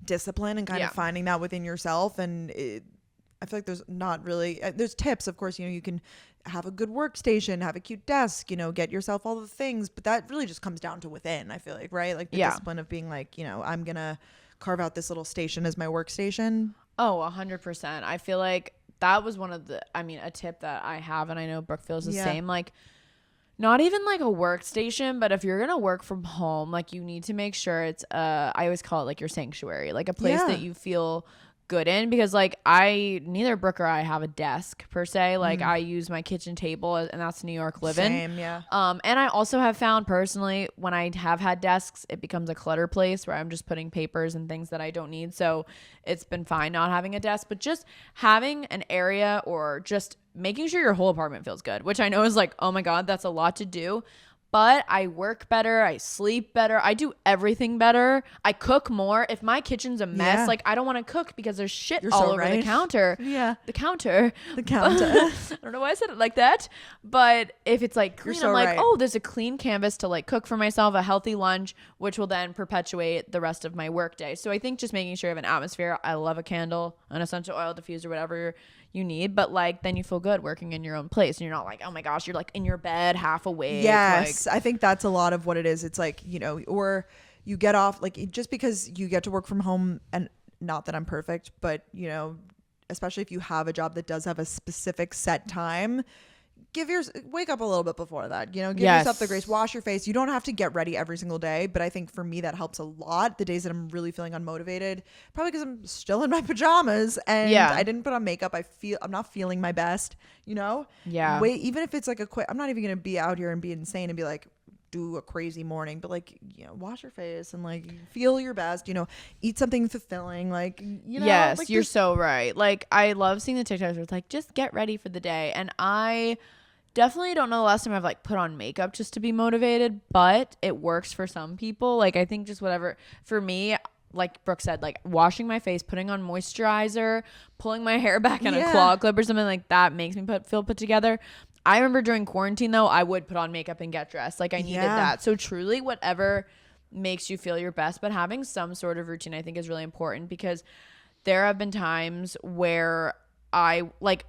discipline and kind of finding that within yourself. And I feel like there's not really, there's tips, of course, you know, you can have a good workstation, have a cute desk, you know, get yourself all the things, but that really just comes down to within, I feel like, right? Like the discipline of being like, you know, I'm going to carve out this little station as my workstation. Oh, 100%. I feel like that was one of the, I mean, a tip that I have, and I know Brooke feels the same, like, not even like a workstation, but if you're gonna work from home, like you need to make sure it's I always call it like your sanctuary, like a place that you feel good in, because like neither Brooke or I have a desk per se. Like I use my kitchen table, and that's New York living. Same, yeah. And I also have found personally, when I have had desks, it becomes a clutter place where I'm just putting papers and things that I don't need. So it's been fine not having a desk, but just having an area, or just making sure your whole apartment feels good, which I know is like, oh my God, that's a lot to do. But I work better, I sleep better, I do everything better. I cook more. If my kitchen's a mess, like I don't want to cook because there's shit all over the counter. Yeah. The counter. I don't know why I said it like that. But if it's like clean, I'm like, oh, there's a clean canvas to like cook for myself, a healthy lunch, which will then perpetuate the rest of my work day. So I think just making sure you have an atmosphere. I love a candle, an essential oil diffuser, whatever you need, but like then you feel good working in your own place, and you're not like, oh my gosh, you're like in your bed half awake. Yes, like, I think that's a lot of what it is. It's like, you know, or you get off, like just because you get to work from home, and not that I'm perfect, but you know, especially if you have a job that does have a specific set time, wake up a little bit before that, you know, give yourself the grace, wash your face. You don't have to get ready every single day, but I think for me that helps a lot. The days that I'm really feeling unmotivated, probably because I'm still in my pajamas and I didn't put on makeup, I'm not feeling my best, you know. Even if it's like I'm not even gonna be out here and be insane and be like do a crazy morning, but like, you know, wash your face and like feel your best, you know, eat something fulfilling, like, you know. Yes, like you're so right. Like I love seeing the TikToks where it's like, just get ready for the day, and I definitely don't know the last time I've like put on makeup just to be motivated, but it works for some people. Like I think just whatever for me, like Brooke said, like washing my face, putting on moisturizer, pulling my hair back in a claw clip or something like that makes me feel put together. I remember during quarantine though, I would put on makeup and get dressed. Like I needed that. So truly whatever makes you feel your best, but having some sort of routine I think is really important, because there have been times where I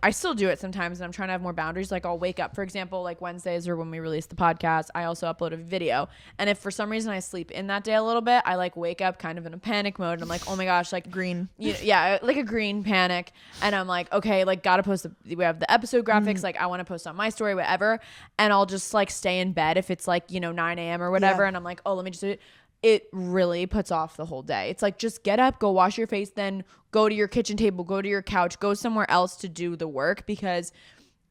still do it sometimes and I'm trying to have more boundaries. Like I'll wake up, for example, like Wednesdays or when we release the podcast, I also upload a video. And if for some reason I sleep in that day a little bit, I like wake up kind of in a panic mode. And I'm like, oh my gosh, like green. Like a green panic. And I'm like, okay, like gotta post we have the episode graphics. Like I want to post on my story, whatever. And I'll just like stay in bed if it's like, 9 a.m. or whatever. And I'm like, oh, let me just do it. It really puts off the whole day. It's like, just get up, go wash your face, then go to your kitchen table, go to your couch, go somewhere else to do the work, because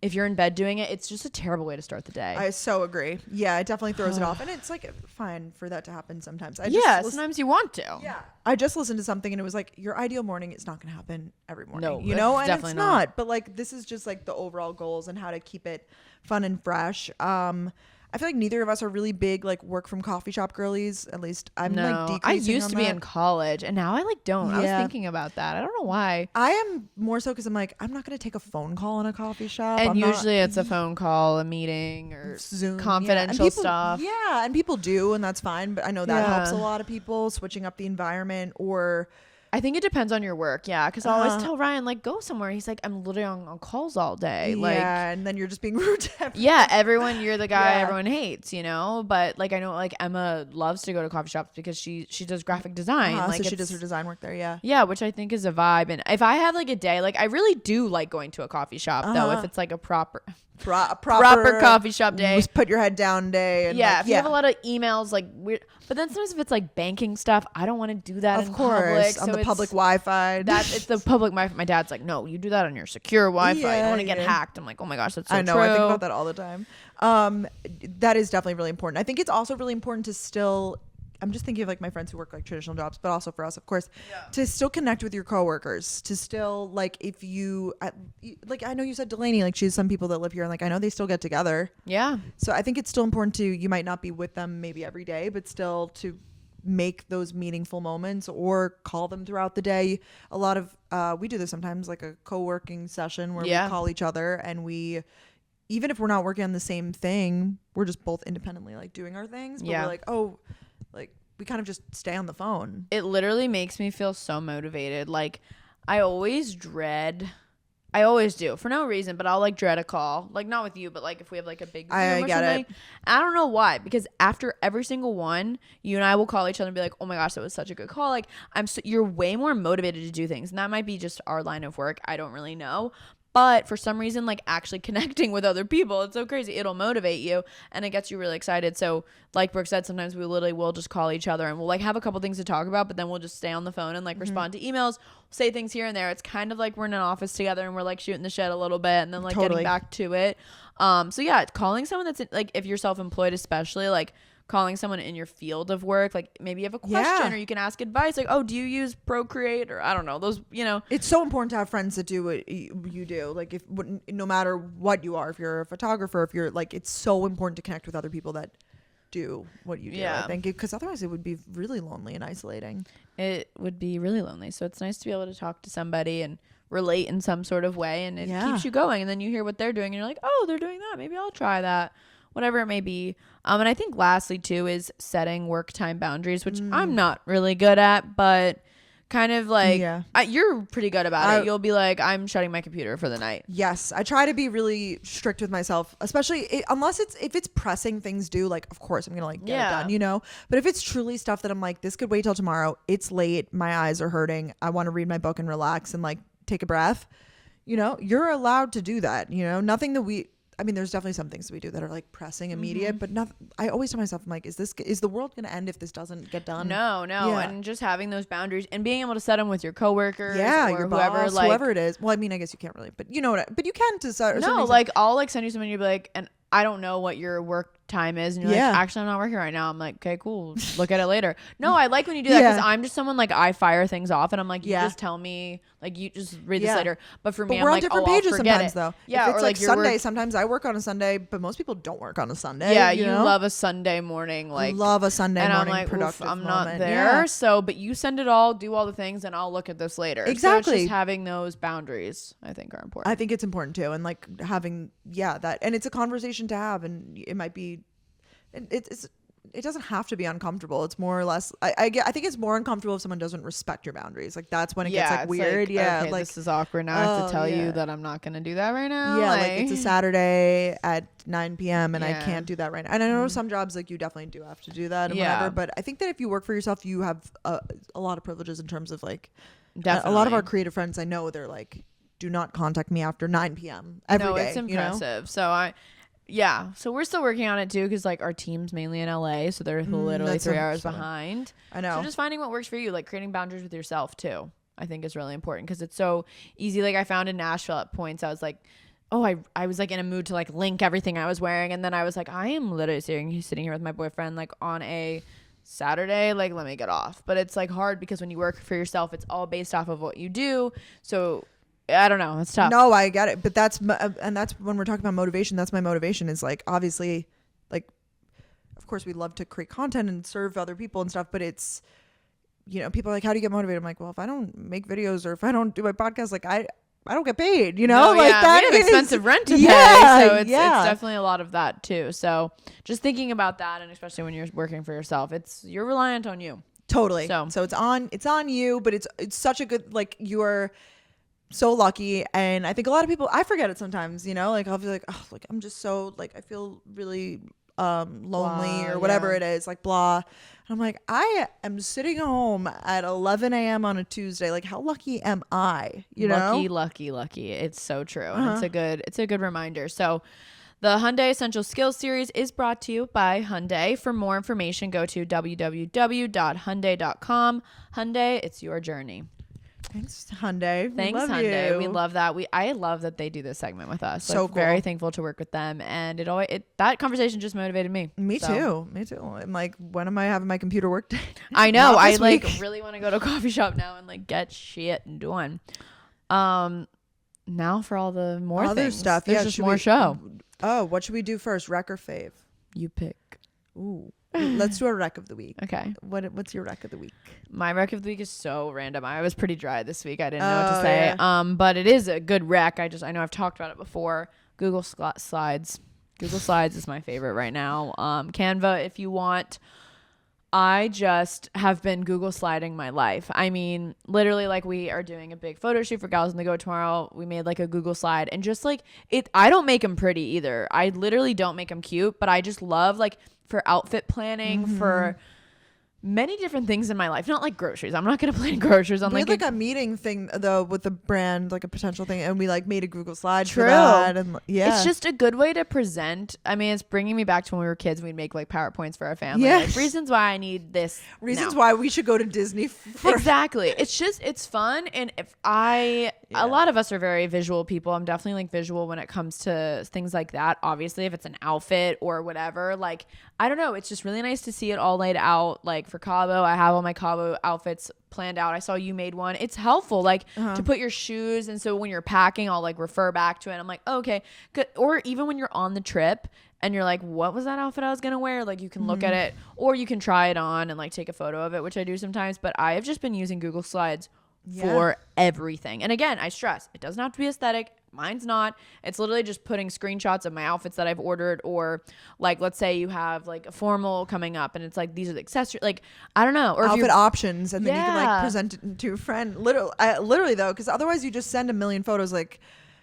if you're in bed doing it, it's just a terrible way to start the day. I so agree. Yeah, it definitely throws it off. And it's like fine for that to happen sometimes. Sometimes you want to. Yeah. I just listened to something and it was like, your ideal morning is not going to happen every morning. No, and definitely it's not. But like, this is just like the overall goals and how to keep it fun and fresh. I feel like neither of us are really big like work from coffee shop girlies. At least I'm like decreasing. I used to be in college and now I like don't. I was thinking about that. I don't know why. I am more so because I'm like, I'm not going to take a phone call in a coffee shop. And usually it's a phone call, a meeting, or Zoom, confidential stuff. Yeah, and people do, and that's fine. But I know that helps a lot of people, switching up the environment. Or I think it depends on your work. Yeah, because I always tell Ryan, like, go somewhere. He's like, I'm literally on calls all day. Like, and then you're just being rude to everyone. Yeah, everyone, you're the guy everyone hates, But like, I know like Emma loves to go to coffee shops because she does graphic design. Like, so she does her design work there. Yeah, which I think is a vibe. And if I have like a day, like I really do like going to a coffee shop though, if it's like a proper coffee shop day. Just put your head down day. And if you have a lot of emails, like weird. But then sometimes if it's like banking stuff, I don't want to do that in public. On the public Wi-Fi. It's the public Wi-Fi. My dad's like, no, you do that on your secure Wi-Fi. You don't want to get hacked. I'm like, oh my gosh, that's so I know. true. I think about that all the time. That is definitely really important. I think it's also really important to still, I'm just thinking of like my friends who work like traditional jobs, but also for us, of course, to still connect with your coworkers, to still like, if you like, I know you said Delaney, like she has some people that live here and like, I know they still get together. Yeah. So I think it's still important to, you might not be with them maybe every day, but still to make those meaningful moments or call them throughout the day. A lot of, we do this sometimes, like a co-working session where we call each other, and we, even if we're not working on the same thing, we're just both independently like doing our things, but we're like, like we kind of just stay on the phone. It literally makes me feel so motivated. Like I always do for no reason, but I'll like dread a call, like not with you, but like if we have like a big Zoom or something. I don't know why, because after every single one, you and I will call each other and be like, oh my gosh, that was such a good call. Like you're way more motivated to do things, and that might be just our line of work. I don't really know. But for some reason, like actually connecting with other people, it's so crazy. It'll motivate you and it gets you really excited. So like Brooke said, sometimes we literally will just call each other and we'll like have a couple things to talk about, but then we'll just stay on the phone and like respond to emails, say things here and there. It's kind of like we're in an office together and we're like shooting the shit a little bit and then like getting back to it. So yeah, calling someone that's like, if you're self-employed especially, like calling someone in your field of work, like maybe you have a question or you can ask advice, like, oh, do you use Procreate, or I don't know, those, it's so important to have friends that do what you do, like if no matter what you are, if you're a photographer, if you're like, it's so important to connect with other people that do what you do. I think, because otherwise it would be really lonely and isolating. It would be really lonely, so it's nice to be able to talk to somebody and relate in some sort of way, and it keeps you going, and then you hear what they're doing and you're like, oh, they're doing that, maybe I'll try that, whatever it may be. And I think lastly too is setting work time boundaries, which I'm not really good at, but kind of like you're pretty good about it. You'll be like, I'm shutting my computer for the night. Yes, I try to be really strict with myself, especially unless if it's pressing things due, like of course I'm gonna like get it done, but if it's truly stuff that I'm like, this could wait till tomorrow, it's late, my eyes are hurting, I want to read my book and relax and like take a breath, you're allowed to do that. Nothing that there's definitely some things that we do that are like pressing, immediate, but not. I always tell myself, I'm like, is the world going to end if this doesn't get done? No. Yeah. And just having those boundaries and being able to set them with your coworkers, or your boss, like, whoever it is. Well, I mean, I guess you can't really, but but you can to start. No, like I'll like send you something, you'll be like, and I don't know what your work time is and you're like, actually I'm not working right now. I'm like, okay, cool, look at it later. No, I like when you do that because I'm just someone like I fire things off and I'm like, you just tell me, like, you just read this later. But for me, I'm we're like, on different pages sometimes it. though. Yeah, if it's or like Sunday, sometimes I work on a Sunday, but most people don't work on a Sunday. Yeah, you love a Sunday morning, like love a Sunday and morning I'm like, productive I'm moment. not there. So, but you send it all, do all the things, and I'll look at this later. Exactly. So it's just having those boundaries, I think, are important. I think it's important too, and like having that, and it's a conversation to have, and it might be, it doesn't have to be uncomfortable. It's more or less, I think it's more uncomfortable if someone doesn't respect your boundaries. Like that's when it gets like weird. Like, okay, like this is awkward. Now I have to tell you that I'm not going to do that right now. Yeah. Like it's a Saturday at 9 p.m. and I can't do that right now. And I know some jobs like you definitely do have to do that and whatever, but I think that if you work for yourself, you have a lot of privileges in terms of like, a lot of our creative friends I know, they're like, do not contact me after 9 p.m. every day. It's impressive. So so we're still working on it too, because like our team's mainly in LA, so they're literally 3 hours behind. I know. So just finding what works for you, like creating boundaries with yourself too, I think is really important, because it's so easy. Like I found in Nashville at points, I was like, I was like in a mood to like link everything I was wearing, and then I was like, I am literally sitting here with my boyfriend like on a Saturday, like let me get off. But it's like hard because when you work for yourself, it's all based off of what you do. So I don't know. It's tough. No, I get it. But that's when we're talking about motivation. That's my motivation is like, obviously, like, of course we love to create content and serve other people and stuff, but it's, people are like, how do you get motivated? I'm like, well, if I don't make videos or if I don't do my podcast, like I don't get paid, that we have expensive rent to pay. So it's definitely a lot of that too. So just thinking about that, and especially when you're working for yourself, you're reliant on you. Totally. So it's on you, but it's such a good, like, you're so lucky. And I think a lot of people, I forget it sometimes, like I'll be like, oh, like I'm just so like, I feel really lonely blah, or whatever it is, like blah. And I'm like, I am sitting home at 11 a.m. on a Tuesday. Like, how lucky am I? Lucky. It's so true. And it's a good reminder. So the Hyundai Essential Skills Series is brought to you by Hyundai. For more information, go to www.hyundai.com. Hyundai, it's your journey. Thanks, Hyundai. Thanks, Hyundai. We love that. I love that they do this segment with us. So cool. Very thankful to work with them, and that conversation just motivated me. Me too. I'm like, when am I having my computer work day? I know. I like really want to go to a coffee shop now and like get shit done. Now for all the more other things. stuff. There's just more show. Oh, what should we do first? Rec or fave? You pick. Ooh. Let's do a rec of the week. Okay. What's your rec of the week? My rec of the week is so random. I was pretty dry this week. I didn't know what to say. Yeah. But it is a good rec. I know I've talked about it before. Google Slides. Google Slides is my favorite right now. Canva, if you want. I just have been Google sliding my life. I mean, literally, like, we are doing a big photo shoot for Gals on the Go tomorrow. We made like a Google slide, and just like I don't make them pretty either. I literally don't make them cute, but I just love, like, for outfit planning, for many different things in my life. Not like groceries. I'm not gonna plan groceries on we like had like a meeting thing though with the brand, like a potential thing, and we like made a Google slide for that. And it's just a good way to present. I mean, it's bringing me back to when we were kids. We'd make like PowerPoints for our family. Yeah. Like, reasons why I need this. Reasons why we should go to Disney. Exactly. It's fun, and a lot of us are very visual people. I'm definitely like visual when it comes to things like that. Obviously, if it's an outfit or whatever, like, I don't know. It's just really nice to see it all laid out. Like for Cabo, I have all my Cabo outfits planned out. I saw you made one. It's helpful, like, to put your shoes. And so when you're packing, I'll like refer back to it. I'm like, oh, okay, good. Or even when you're on the trip and you're like, what was that outfit I was going to wear? Like, you can look at it, or you can try it on and like take a photo of it, which I do sometimes. But I have just been using Google Slides for everything. And again, I stress, it doesn't have to be aesthetic. Mine's not. It's literally just putting screenshots of my outfits that I've ordered, or like, let's say you have like a formal coming up and it's like, these are the accessories, like, I don't know, or outfit options, and then you can like present it to a friend. Literally though, because otherwise you just send a million photos. Like,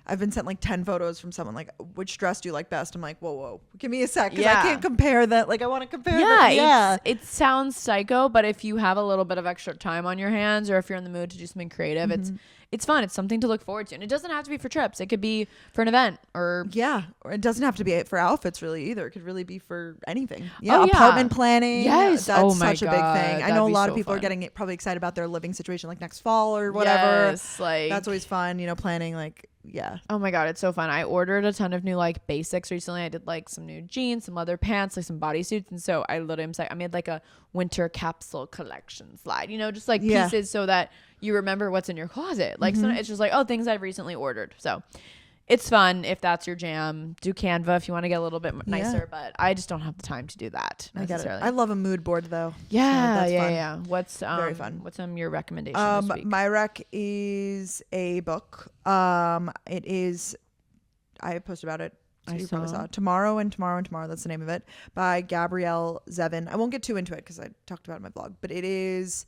I've been sent like 10 photos from someone like, which dress do you like best? I'm like, whoa, give me a sec, because I can't compare that. Like, I want to compare that. It sounds psycho, but if you have a little bit of extra time on your hands, or if you're in the mood to do something creative, it's fun. It's something to look forward to. And it doesn't have to be for trips. It could be for an event, or it doesn't have to be for outfits really either. It could really be for anything. Apartment planning. Yes. That's such a big thing. I know a lot of people are getting probably excited about their living situation like next fall or whatever. Yes, like, that's always fun, planning like yeah. Oh my God, it's so fun. I ordered a ton of new like basics recently. I did like some new jeans, some leather pants, like some bodysuits. And so I literally am like, I made like a winter capsule collection slide, you know, just like pieces so that you remember what's in your closet. Like so it's just like, oh, things I've recently ordered. So it's fun if that's your jam. Do Canva if you want to get a little bit nicer, but I just don't have the time to do that necessarily. I love a mood board though. Yeah, so that's fun. Yeah. What's very fun? What's your recommendation this week? My rec is a book. It is. I posted about it. So you probably saw Tomorrow and Tomorrow and Tomorrow. That's the name of it, by Gabrielle Zevin. I won't get too into it because I talked about it in my blog, but it is.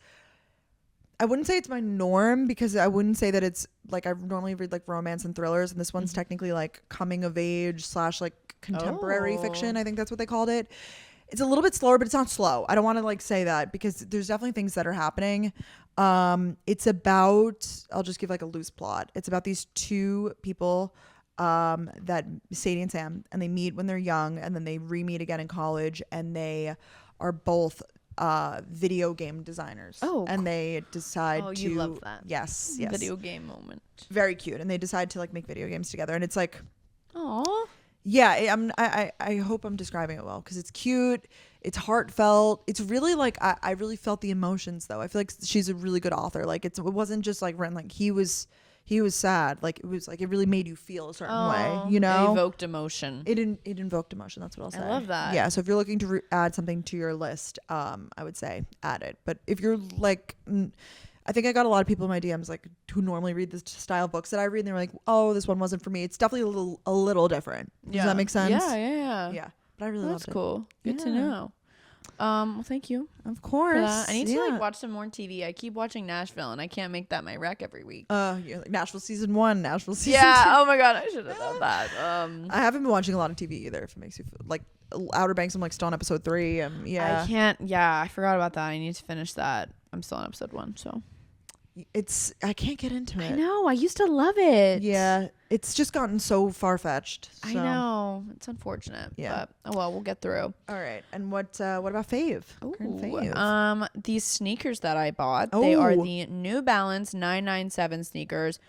I wouldn't say it's my norm because I wouldn't say that it's like I normally read like romance and thrillers, and this one's technically like coming of age / like contemporary fiction. I think that's what they called it. It's a little bit slower, but it's not slow. I don't want to like say that because there's definitely things that are happening. It's about, I'll just give like a loose plot. It's about these two people, that Sadie and Sam, and they meet when they're young and then they re-meet again in college, and they are both video game designers. And they decide to, you love that. Yes. Video game moment. Very cute. And they decide to like make video games together, and it's like, oh yeah, I hope I'm describing it well because it's cute, it's heartfelt, it's really like I really felt the emotions though. I feel like she's a really good author. Like it wasn't just like written like he was sad, like it was like it really made you feel a certain way, you know. It evoked emotion. It invoked emotion. That's what I'll say. I love that. Yeah. So if you're looking to add something to your list, I would say add it. But if you're like, I think I got a lot of people in my DMs like who normally read this style of books that I read, and they're like, "Oh, this one wasn't for me." It's definitely a little different. Does that make sense? Yeah. But I really loved it. That's cool. Good to know. Well, thank you. Of course. I need to like watch some more TV. I keep watching Nashville, and I can't make that my rec every week. You're like Nashville season 1, Nashville season 2. Oh my God, I should have done that. I haven't been watching a lot of TV either. If it makes you feel like Outer Banks, I'm like still on episode 3. I can't. Yeah, I forgot about that. I need to finish that. I'm still on episode 1, so. I can't get into it. I know. I used to love it. Yeah. It's just gotten so far-fetched. So. I know. It's unfortunate. Yeah. But, well, we'll get through. All right. And what about fave? Current fave? These sneakers that I bought, they are the New Balance 997 sneakers.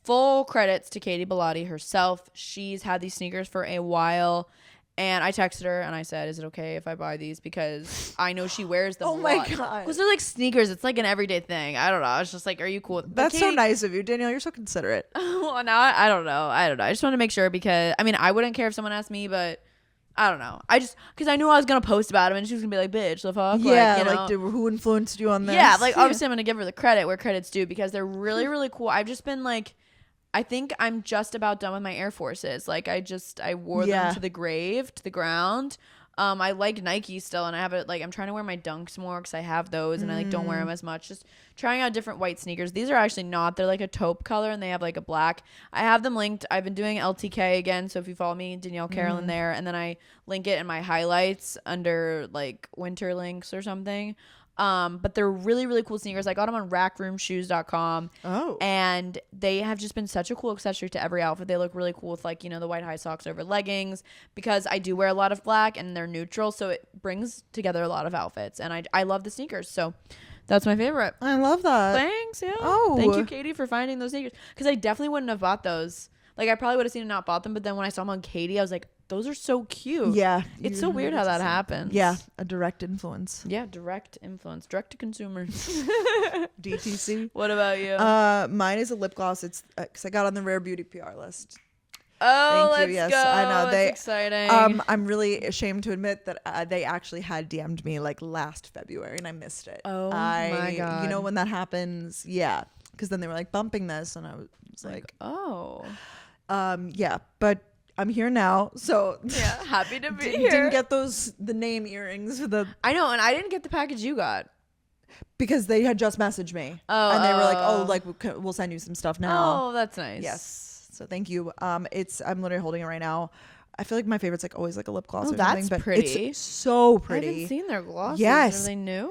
Full credits to Katie Bellotti herself. She's had these sneakers for a while. And I texted her and I said, is it okay if I buy these? Because I know she wears them a lot. My God. Because they're like sneakers. It's like an everyday thing. I don't know. It's just like, are you cool? That's so nice of you, Danielle. You're so considerate. Well, now I don't know. I just want to make sure because, I mean, I wouldn't care if someone asked me, but I don't know. Because I knew I was going to post about them and she was going to be like, bitch, the fuck? Yeah, like who influenced you on this? Yeah, like obviously I'm going to give her the credit where credit's due because they're really, really cool. I've just been like, I think I'm just about done with my Air Forces. Like I wore them to the grave, to the ground. I like Nike still, and I have it like I'm trying to wear my Dunks more because I have those, and I like don't wear them as much. Just trying out different white sneakers. These are actually not. They're like a taupe color, and they have like a black. I have them linked. I've been doing LTK again, so if you follow me, Danielle Carolyn there, and then I link it in my highlights under like winter links or something. But they're really, really cool sneakers. I got them on rackroomshoes.com. And they have just been such a cool accessory to every outfit. They look really cool with like, you know, the white high socks over leggings because I do wear a lot of black and they're neutral. So it brings together a lot of outfits and I love the sneakers. So that's my favorite. I love that. Thanks. Yeah. Thank you, Katie, for finding those sneakers. Cause I definitely wouldn't have bought those. Like I probably would have seen and not bought them. But then when I saw them on Katie, I was like, those are so cute. Yeah. It's so weird how that happens. Yeah. A direct influence. Yeah. Direct influence. Direct to consumer. DTC. What about you? Mine is a lip gloss. It's because I got on the Rare Beauty PR list. Oh, Thank you. let's Yes, go. I know. That's exciting. I'm really ashamed to admit that they actually had DM'd me like last February and I missed it. Oh my God. You know when that happens? Yeah. Because then they were like bumping this and I was like oh. Yeah. But I'm here now, so yeah, happy to be here. Didn't get the name earrings. I know, and I didn't get the package you got because they had just messaged me, and they were like, we'll send you some stuff now." Oh, that's nice. Yes, so thank you. I'm literally holding it right now. I feel like my favorite's like always like a lip gloss. Or that's something, but pretty. It's so pretty. I haven't seen their glosses. Yes, are they new?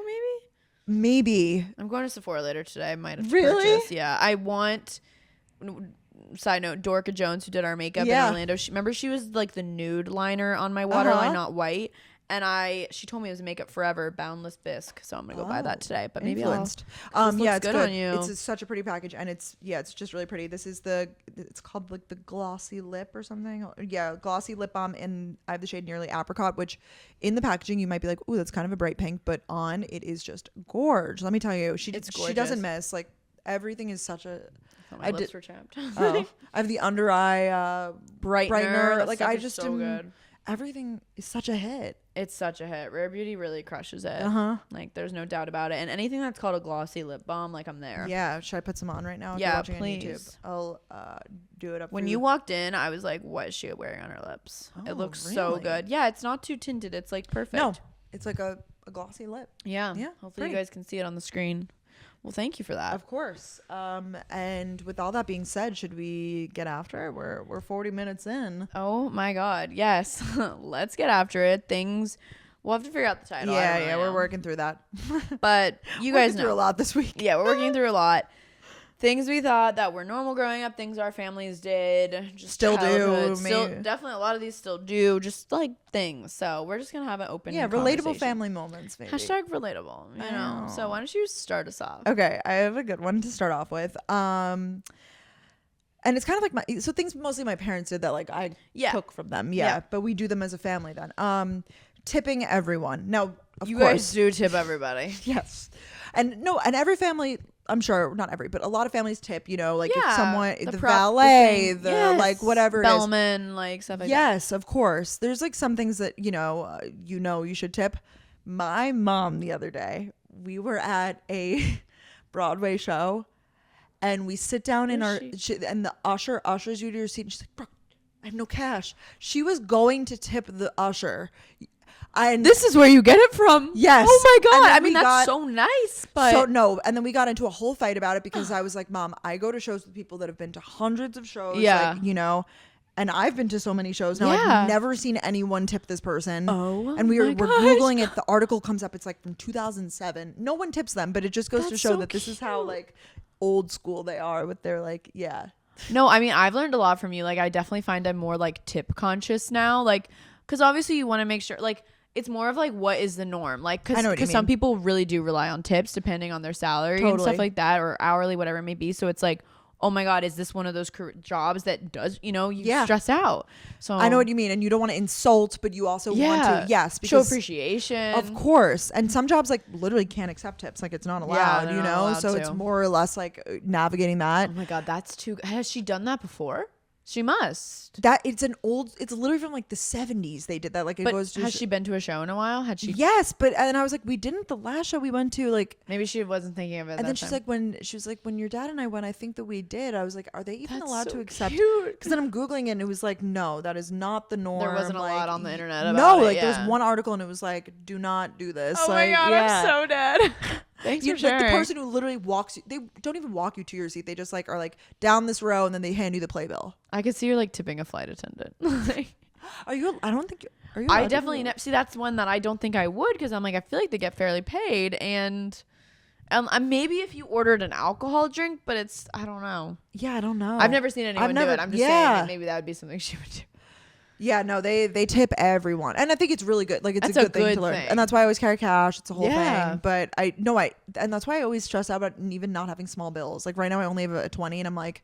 Maybe. I'm going to Sephora later today. I might have to really. Purchase. Yeah, I want. Side note, Dorka Jones, who did our makeup in Orlando, remember she was like the nude liner on my waterline, not white, And she told me it was Makeup Forever Boundless Bisque, so I'm gonna go buy that today. But maybe influenced. Yeah, it's good on you. It's such a pretty package, and it's just really pretty. This is it's called like the Glossy Lip or something. Yeah, Glossy Lip Balm, and I have the shade Nearly Apricot, which in the packaging you might be like, ooh, that's kind of a bright pink, but on it is just gorge. Let me tell you, she doesn't miss. Like everything is such a. My lips were chapped. I have the under eye brightener. Like I just so good. Everything is such a hit. It's such a hit. Rare Beauty really crushes it. Like there's no doubt about it. And anything that's called a glossy lip balm, like I'm there. Yeah. Should I put some on right now? Yeah, please. On YouTube? I'll do it up. When you walked in, I was like, "What is she wearing on her lips?" It looks so good. Yeah, it's not too tinted. It's like perfect. No, it's like a glossy lip. Yeah. Yeah. Hopefully you guys can see it on the screen. Well, thank you for that. Of course. And with all that being said, should we get after it? We're 40 minutes in. Oh my God. Yes. Let's get after it. We'll have to figure out the title. Yeah, we're working through that. But you guys know through a lot this week. Yeah, we're working through a lot. Things we thought that were normal growing up, things our families did, just still do. Definitely a lot of these still do, just like things. So we're just gonna have an open relatable family moments, maybe. Hashtag relatable, you know. So why don't you start us off? Okay, I have a good one to start off with. And it's kind of like things mostly my parents did that like I took from them. Yeah, but we do them as a family then. Tipping everyone. Now, of you course, guys do tip everybody. Yes. And every family, I'm sure not every, but a lot of families tip, like if someone, the valet, like whatever Bellman, it is. like stuff like that. Yes, of course. There's like some things that, you should tip. My mom the other day, we were at a Broadway show and we sit down and the usher ushers you to your seat and she's like, bro, I have no cash. She was going to tip the usher. And this is where you get it from. Yes. Oh my God. I mean, that's so nice. But and then we got into a whole fight about it because I was like, Mom, I go to shows with people that have been to hundreds of shows. Yeah. Like, and I've been to so many shows now. I've never seen anyone tip this person. Oh, and we're Googling it. The article comes up. It's like from 2007. No one tips them, but it just goes to show that this is how like old school they are with their like, yeah. No, I mean, I've learned a lot from you. Like, I definitely find I'm more like tip conscious now. Like, because obviously you want to make sure like, it's more of like what is the norm, like because some people really do rely on tips depending on their salary and stuff like that, or hourly, whatever it may be. So it's like, oh my God, is this one of those jobs that does you stress out? So I know what you mean, and you don't want to insult, but you also want to show appreciation, of course. And some jobs like literally can't accept tips, like it's not allowed, so it's more or less like navigating that. Oh my God, that's too. Has she done that before? She must. It's literally from like the 70s they did that. Like, has she been to a show in a while? Had she? Yes, and I was like, we didn't the last show we went to, like maybe she wasn't thinking of it. And then she's like, when your dad and I went, I think that we did. I was like, are they even allowed to accept? Because then I'm Googling it and it was like, no, that is not the norm. There wasn't a lot on the internet about it. No, like there was one article and it was like, do not do this. Oh like, my God, I'm so dead. Thanks for sharing. Like the person who literally they don't even walk you to your seat. They just like are like down this row and then they hand you the playbill. I could see you're like tipping a flight attendant. Are you? I don't think. Are you? I definitely see. That's one that I don't think I would, because I'm like, I feel like they get fairly paid, and maybe if you ordered an alcohol drink, but I don't know. Yeah, I don't know. I've never seen anyone do it. I'm just saying that maybe that would be something she would do. Yeah, no, they tip everyone, and I think it's really good. Like it's a good thing to learn, and that's why I always carry cash. It's a whole thing. But and that's why I always stress out about even not having small bills. Like right now, I only have a 20, and I'm like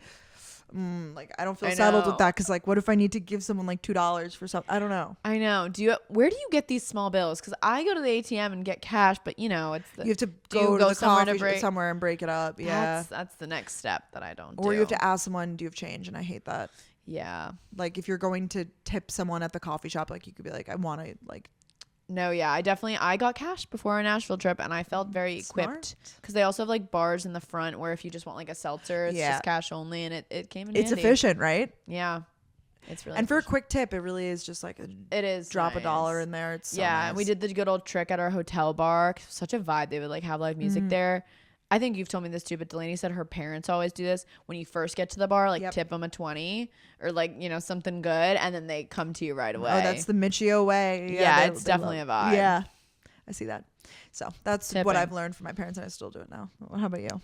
I don't feel settled with that, because like, what if I need to give someone like $2 for something? I don't know. I know. Where do you get these small bills? Because I go to the ATM and get cash, but you have to go to the coffee somewhere and break it up. Yeah, that's the next step that I don't. Or you have to ask someone, do you have change? And I hate that. Yeah. Like if you're going to tip someone at the coffee shop, like you could be like, I want to like. No, yeah, I got cash before our Nashville trip, and I felt very equipped, because they also have like bars in the front where if you just want like a seltzer, it's just cash only, and it came in handy. It's efficient, right? Yeah. It's really and for a quick tip, it really is just like drop $1 in there. It's so nice. We did the good old trick at our hotel bar. Such a vibe. They would like have live music there. I think you've told me this too, but Delaney said her parents always do this when you first get to the bar, like tip them a 20 or like, something good, and then they come to you right away. Oh, that's the Michio way. Yeah, it's definitely a vibe. Yeah, I see that. So that's what I've learned from my parents, and I still do it now. How about you?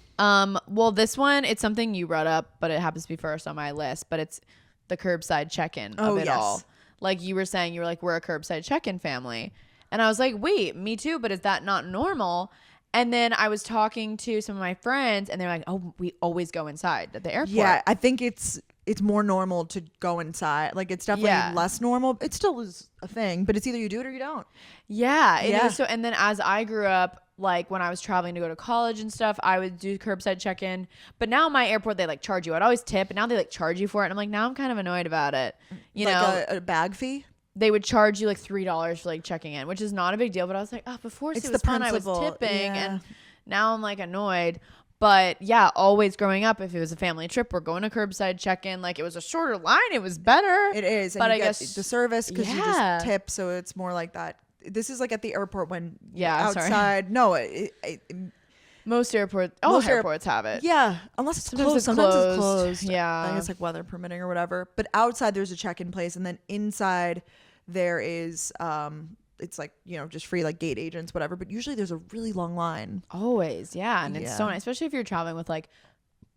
Well, this one, it's something you brought up, but it happens to be first on my list, but it's the curbside check-in of it all. Like you were saying, you were like, we're a curbside check-in family. And I was like, wait, me too, but is that not normal? And then I was talking to some of my friends and they're like, oh, we always go inside at the airport. Yeah, I think it's more normal to go inside. Like, it's definitely less normal. It still is a thing, but it's either you do it or you don't. Yeah, it is. So, and then as I grew up, like when I was traveling to go to college and stuff, I would do curbside check-in. But now my airport, they like charge you. I'd always tip, and now they like charge you for it. And I'm like, now I'm kind of annoyed about it. You know, a bag fee. They would charge you like $3 for like checking in, which is not a big deal. But I was like, oh, before it was fun, I was tipping, and now I'm like annoyed. But yeah, always growing up, if it was a family trip, we're going to curbside check-in. Like, it was a shorter line, it was better. It is, but I guess the service because you just tip, so it's more like that. This is like at the airport when outside. Sorry. No, most airports, airports have it. Yeah, unless it's closed. Sometimes it's closed. Yeah, I guess like weather permitting or whatever. But outside there's a check-in place, and then inside there is it's like, you know, just free like gate agents, whatever. But usually there's a really long line. Always, yeah, and it's so nice, especially if you're traveling with like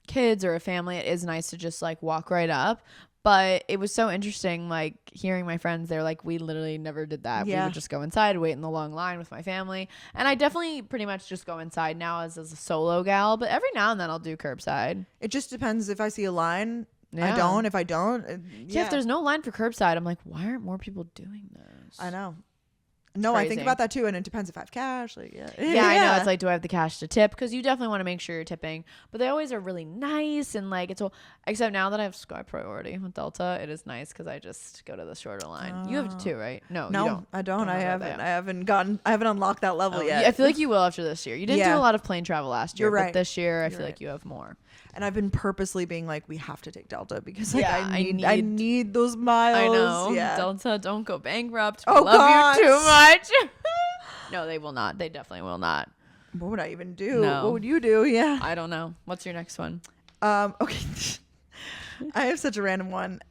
kids or a family. It is nice to just like walk right up. But it was so interesting, like hearing my friends, they're like, we literally never did that. We would just go inside, wait in the long line with my family. And I definitely pretty much just go inside now as a solo gal. But every now and then I'll do curbside. It just depends if I see a line. I don't. If I don't. If there's no line for curbside, I'm like, why aren't more people doing this? I know. No, I think about that too, and it depends if I have cash. Like, I know. It's like, do I have the cash to tip? Because you definitely want to make sure you're tipping. But they always are really nice, and like it's all. Except now that I have Sky Priority with Delta, it is nice because I just go to the shorter line. You have it too, right? No, you don't. I don't. I haven't unlocked that level yet. I feel like you will after this year. You didn't do a lot of plane travel last year, You're right. But this year I feel like you have more. And I've been purposely being like, we have to take Delta because like I need those miles. I know. Yeah. Delta, don't go bankrupt. We love you too much. No, they will not. They definitely will not. What would I even do? No. What would you do? Yeah. I don't know. What's your next one? Okay. I have such a random one.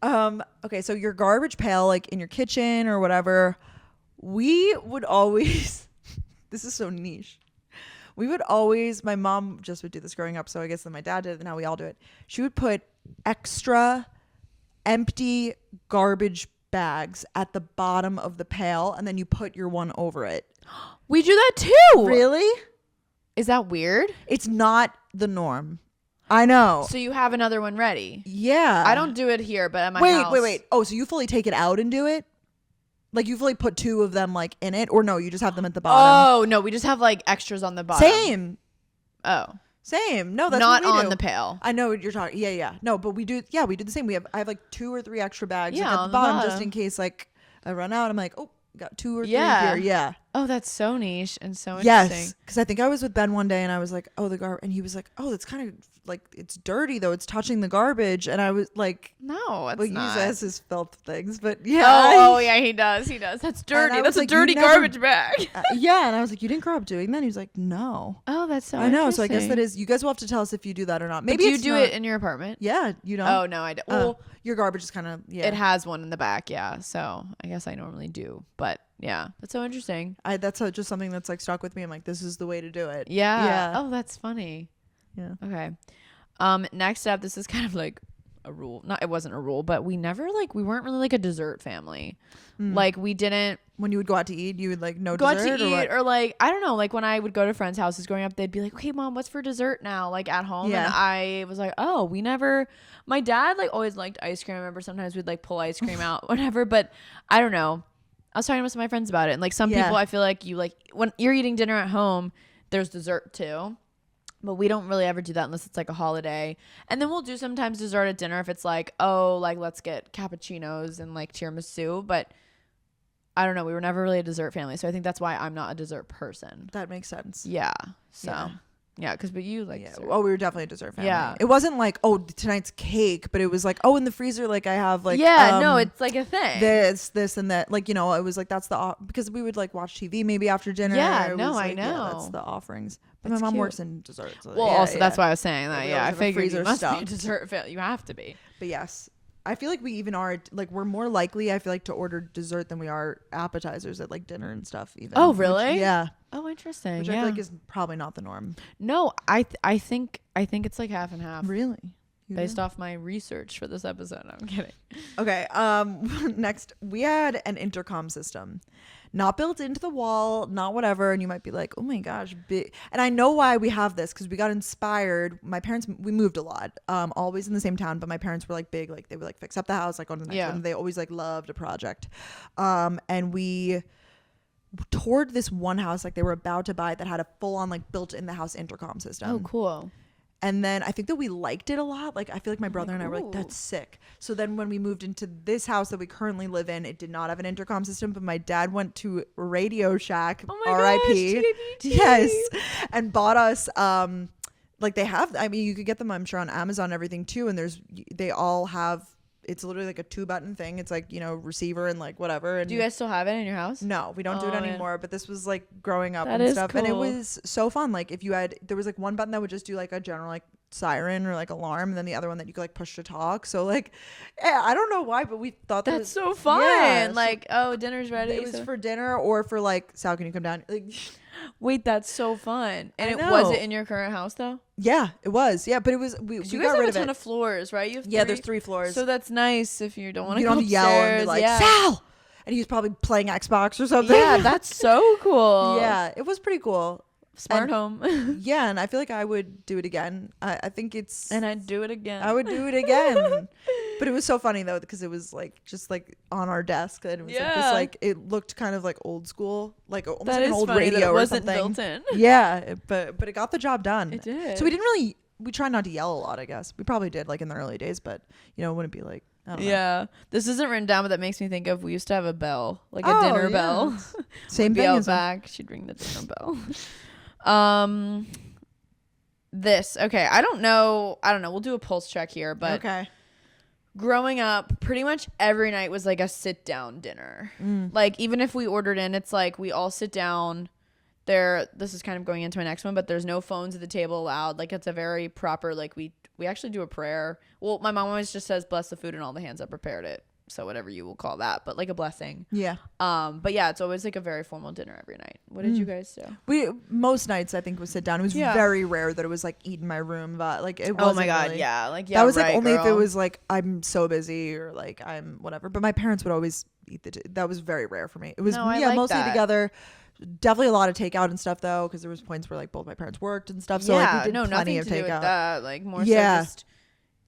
Okay, so your garbage pail, like in your kitchen or whatever, we would always this is so niche. We would always, my mom just would do this growing up, so I guess then my dad did it, and now we all do it. She would put extra empty garbage bags at the bottom of the pail, and then you put your one over it. We do that too. Really? Is that weird? It's not the norm. I know. So you have another one ready? Yeah. I don't do it here, but at my house. Wait. Oh, so you fully take it out and do it? Like you fully put two of them like in it, or no? You just have them at the bottom. Oh no, we just have like extras on the bottom. Same. Oh. Same. No, that's not what we on do. The pail. I know what you're talking. Yeah. No, but we do. Yeah, we do the same. I have like 2 or 3 extra bags like, at the bottom just in case like I run out. I'm like, oh, got 2 or 3 here. Yeah. Oh, that's so niche and so interesting. Yes, because I think I was with Ben one day and I was like, oh, the garbage, and he was like, oh, that's kind of like it's dirty though. It's touching the garbage, and I was like, no, it's not. He says his filth things, but yeah. Oh yeah, he does. That's dirty. That's like, a dirty garbage bag. Yeah, and I was like, you didn't grow up doing that? And he was like, no. Oh, that's so. I know. So I guess that is. You guys will have to tell us if you do that or not. Maybe you do it in your apartment. Yeah, you don't. Oh no, I don't. Well, your garbage is kind of It has one in the back, yeah. So I guess I normally do, but yeah, that's so interesting. That's just something that's like stuck with me. I'm like, this is the way to do it. Yeah. Oh, that's funny. Yeah. Okay. Next up, this is kind of like a rule. It wasn't a rule, but we weren't really like a dessert family. Like we didn't. When you would go out to eat, you would like no go dessert out to eat or like I don't know. Like when I would go to friends' houses growing up, they'd be like, "Okay, mom, what's for dessert now?" Like at home, and I was like, "Oh, we never." My dad like always liked ice cream. I remember sometimes we'd like pull ice cream out, whatever. But I don't know. I was talking to some of my friends about it, and like some people, I feel like you like when you're eating dinner at home, there's dessert too. But we don't really ever do that unless it's like a holiday. And then we'll do sometimes dessert at dinner if it's like, oh, like let's get cappuccinos and like tiramisu. But I don't know. We were never really a dessert family. So I think that's why I'm not a dessert person. That makes sense. Yeah. So yeah, because you like dessert. Oh, we were definitely a dessert family. Yeah. It wasn't like, oh, tonight's cake, but it was like, oh, in the freezer, like I have like no, it's like a thing. This and that. Like, you know, it was like that's because we would like watch TV maybe after dinner. Yeah, it no, was, like, I know. Yeah, that's the offerings. But my mom works in desserts. So well, also that's why I was saying that. Yeah, I figured you must be a dessert family. You have to be. But yes. I feel like we even are like we're more likely I feel like to order dessert than we are appetizers at like dinner and stuff even. Oh really? Yeah. Oh interesting. Which I feel like is probably not the norm. No, I think it's like half and half. Really? based off my research for this episode. I'm kidding. Okay. Next, we had an intercom system, not built into the wall, not whatever. And you might be like, oh my gosh, big. And I know why we have this, because we got inspired. My parents, we moved a lot, always in the same town, but my parents were like big, like they would like fix up the house, like on the next one. They always like loved a project. And we toured this one house like they were about to buy that had a full on like built in the house intercom system. Oh, cool. And then I think that we liked it a lot. Like, I feel like my brother and I were like, that's sick. So then when we moved into this house that we currently live in, it did not have an intercom system, but my dad went to Radio Shack, RIP. Yes. And bought us, like they have, I mean, you could get them, I'm sure, on Amazon and everything too. And they all have, it's literally like a 2-button thing. It's like, you know, receiver and like whatever. And do you guys still have it in your house? No, we don't do it anymore. But this was like growing up that and stuff. Cool. And it was so fun. Like if you had, there was like one button that would just do like a general like siren or like alarm, and then the other one that you could like push to talk. So like, I don't know why, but we thought that's so fun. Yeah, like, oh, dinner's ready. It was for dinner or for like, Sal, can you come down? Like, wait, that's so fun. And was it in your current house though? Yeah, it was. Yeah, but it was. We you guys got rid of a ton of floors, right? You have there's 3 floors. So that's nice if you don't want to go upstairs. Yell and be like, Sal! And he was probably playing Xbox or something. Yeah, that's so cool. Yeah, it was pretty cool. Smart home. Yeah, and I feel like I would do it again. I think it's... And I'd do it again. I would do it again. But it was so funny though, because it was like just like on our desk, and it was like this, like it looked kind of like old school, like almost like an old radio or something. Built in. Yeah, but it got the job done. It did. So we tried not to yell a lot, I guess. We probably did like in the early days, but you know, it wouldn't be like, I don't know. Yeah, this isn't written down, but that makes me think of, we used to have a bell, like a dinner bell. Same thing. Out back, she'd ring the dinner bell. This, okay, I don't know, we'll do a pulse check here, but okay. Growing up, pretty much every night was like a sit down dinner. Like even if we ordered in, it's like we all sit down there. This is kind of going into my next one, but there's no phones at the table allowed. Like it's a very proper, like we actually do a prayer. Well, my mom always just says bless the food and all the hands that prepared it. So whatever you will call that, but like a blessing. Yeah. But yeah, it's always like a very formal dinner every night. What did you guys do? Most nights I think was sit down. It was very rare that it was like eat in my room, but like it was. Oh my god, really, yeah, like yeah. That was like only if it was like I'm so busy or like I'm whatever. But my parents would always eat that was very rare for me. It was mostly that. Together. Definitely a lot of takeout and stuff though, because there was points where like both my parents worked and stuff. So like we did plenty of takeout. With that. Like more so just.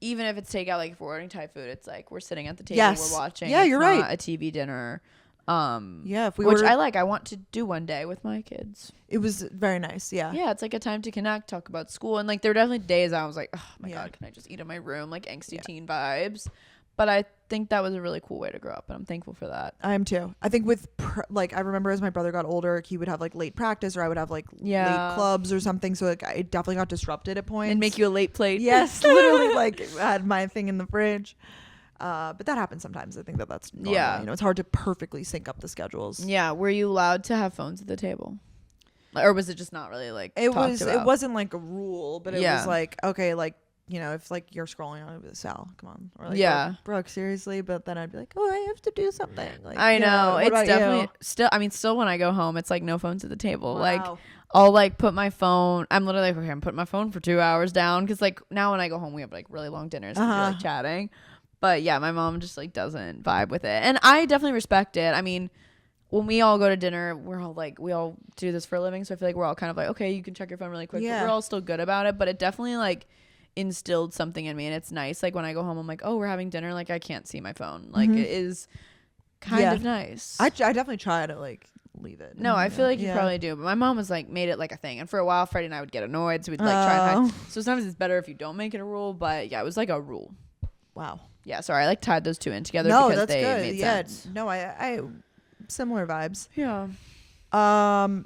Even if it's takeout, like if we're ordering Thai food, it's like we're sitting at the table, we're watching. Yeah, you're right. A TV dinner. If we which I like. I want to do one day with my kids. It was very nice. Yeah. Yeah, it's like a time to connect, talk about school, and like there were definitely days I was like, oh my god, can I just eat in my room, like angsty teen vibes. But I think that was a really cool way to grow up, and I'm thankful for that. I am too. I think with like I remember as my brother got older, he would have like late practice, or I would have like late clubs or something. So like it definitely got disrupted at points. And make you a late plate. Yes, literally like I had my thing in the fridge. But that happens sometimes. I think that's normal. Yeah. You know, it's hard to perfectly sync up the schedules. Yeah. Were you allowed to have phones at the table? Or was it just not really like it wasn't like a rule, but it was like, okay, like, you know, if like you're scrolling on it with Sal, come on. Or like, Brooke, seriously. But then I'd be like, oh, I have to do something. Like, I know. It's definitely still when I go home, it's like no phones at the table. Wow. Like I'll like put my phone, I'm literally like, okay, I'm putting my phone for 2 hours down. Cause like now when I go home, we have like really long dinners and we're like chatting. But yeah, my mom just like doesn't vibe with it. And I definitely respect it. I mean, when we all go to dinner, we're all like, we all do this for a living. So I feel like we're all kind of like, okay, you can check your phone really quick. Yeah. But we're all still good about it. But it definitely like instilled something in me, and it's nice. Like when I go home, I'm like, oh, we're having dinner. Like I can't see my phone. Like it is kind of nice. I definitely try to like leave it. No, I feel like you probably do. But my mom was like, made it like a thing. And for a while, Freddie and I would get annoyed. So we'd like try and hide. So sometimes it's better if you don't make it a rule. But yeah, it was like a rule. Wow. Yeah, sorry. I like tied those two in together because they made sense. No, I similar vibes. Yeah.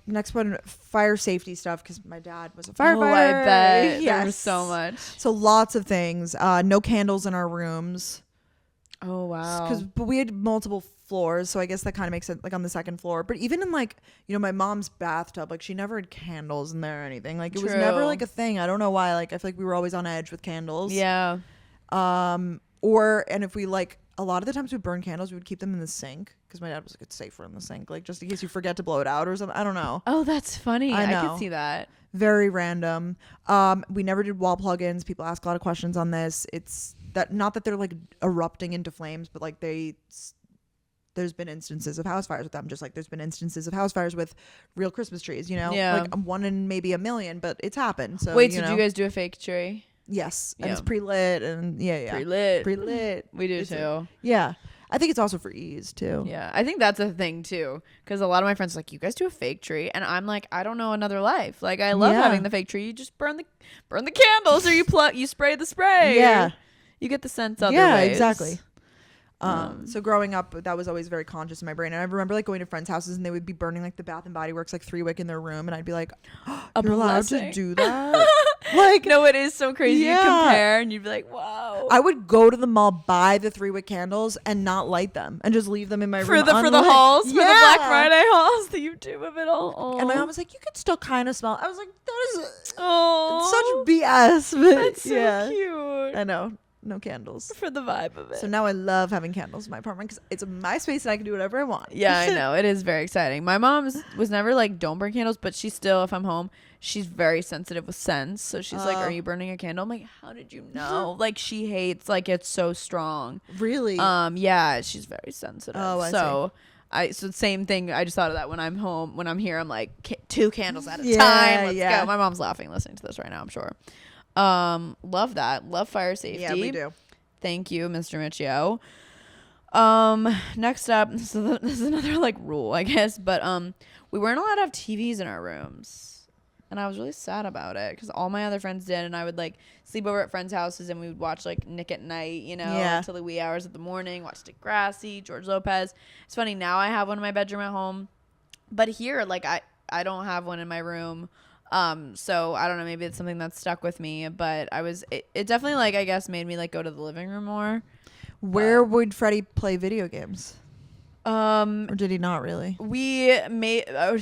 Next one, fire safety stuff, because my dad was a firefighter. Oh, I bet. There was so much. So lots of things. No candles in our rooms. Oh wow. But we had multiple floors, so I guess that kind of makes it like on the second floor. But even in like, you know, my mom's bathtub, like she never had candles in there or anything. Like it was never like a thing. I don't know why. Like I feel like we were always on edge with candles. Yeah. And if we like a lot of the times we burn candles, we would keep them in the sink because my dad was like, it's safer in the sink, like just in case you forget to blow it out or something. I don't know. Oh, that's funny. I could see that. Very random. We never did wall plugins. People ask a lot of questions on this. It's that not that they're like erupting into flames, but like there's been instances of house fires with them, just like there's been instances of house fires with real Christmas trees, you know? Yeah. Like one in maybe a million, but it's happened. So wait, so do you guys do a fake tree? Yes. And it's pre-lit and yeah. Pre-lit. We do too. Yeah. I think it's also for ease too. Yeah. I think that's a thing too. Because a lot of my friends are like, you guys do a fake tree. And I'm like, I don't know another life. Like I love having the fake tree. You just burn the candles or you spray the spray. Yeah. You get the sense other ways. Exactly. So growing up, that was always very conscious in my brain. And I remember like going to friends' houses and they would be burning like the Bath and Body Works like 3-wick in their room, and I'd be like, "You're allowed to do that?" Like, no, it is so crazy. You compare and you'd be like, "Wow." I would go to the mall, buy the 3-wick candles, and not light them, and just leave them in my room for the hauls, for the Black Friday hauls, the YouTube of it all. Oh. And my mom was like, "You could still kind of smell." I was like, "That is such BS." But that's so cute. I know. No candles. For the vibe of it. So now I love having candles in my apartment because it's my space and I can do whatever I want. Yeah, I know. It is very exciting. My mom was never like, don't burn candles, but she still, if I'm home, she's very sensitive with scents. So she's like, are you burning a candle? I'm like, how did you know? Like, she hates, like, it's so strong. Really? Yeah, she's very sensitive. Oh, I see. So same thing. I just thought of that when I'm home. When I'm here, I'm like, 2 candles at a time. Let's go. My mom's laughing listening to this right now, I'm sure. Love that. Love fire safety. Yeah, we do. Thank you, Mr. Michio. Next up, this is another like rule, I guess, but we weren't allowed to have TVs in our rooms, and I was really sad about it because all my other friends did, and I would like sleep over at friends' houses, and we would watch like Nick at Night, you know, until the wee hours of the morning. Watch Degrassi, George Lopez. It's funny, now I have one in my bedroom at home, but here, like I don't have one in my room. So I don't know, maybe it's something that's stuck with me, but it definitely like, I guess made me like go to the living room more. Where would Freddie play video games? Or did he not really?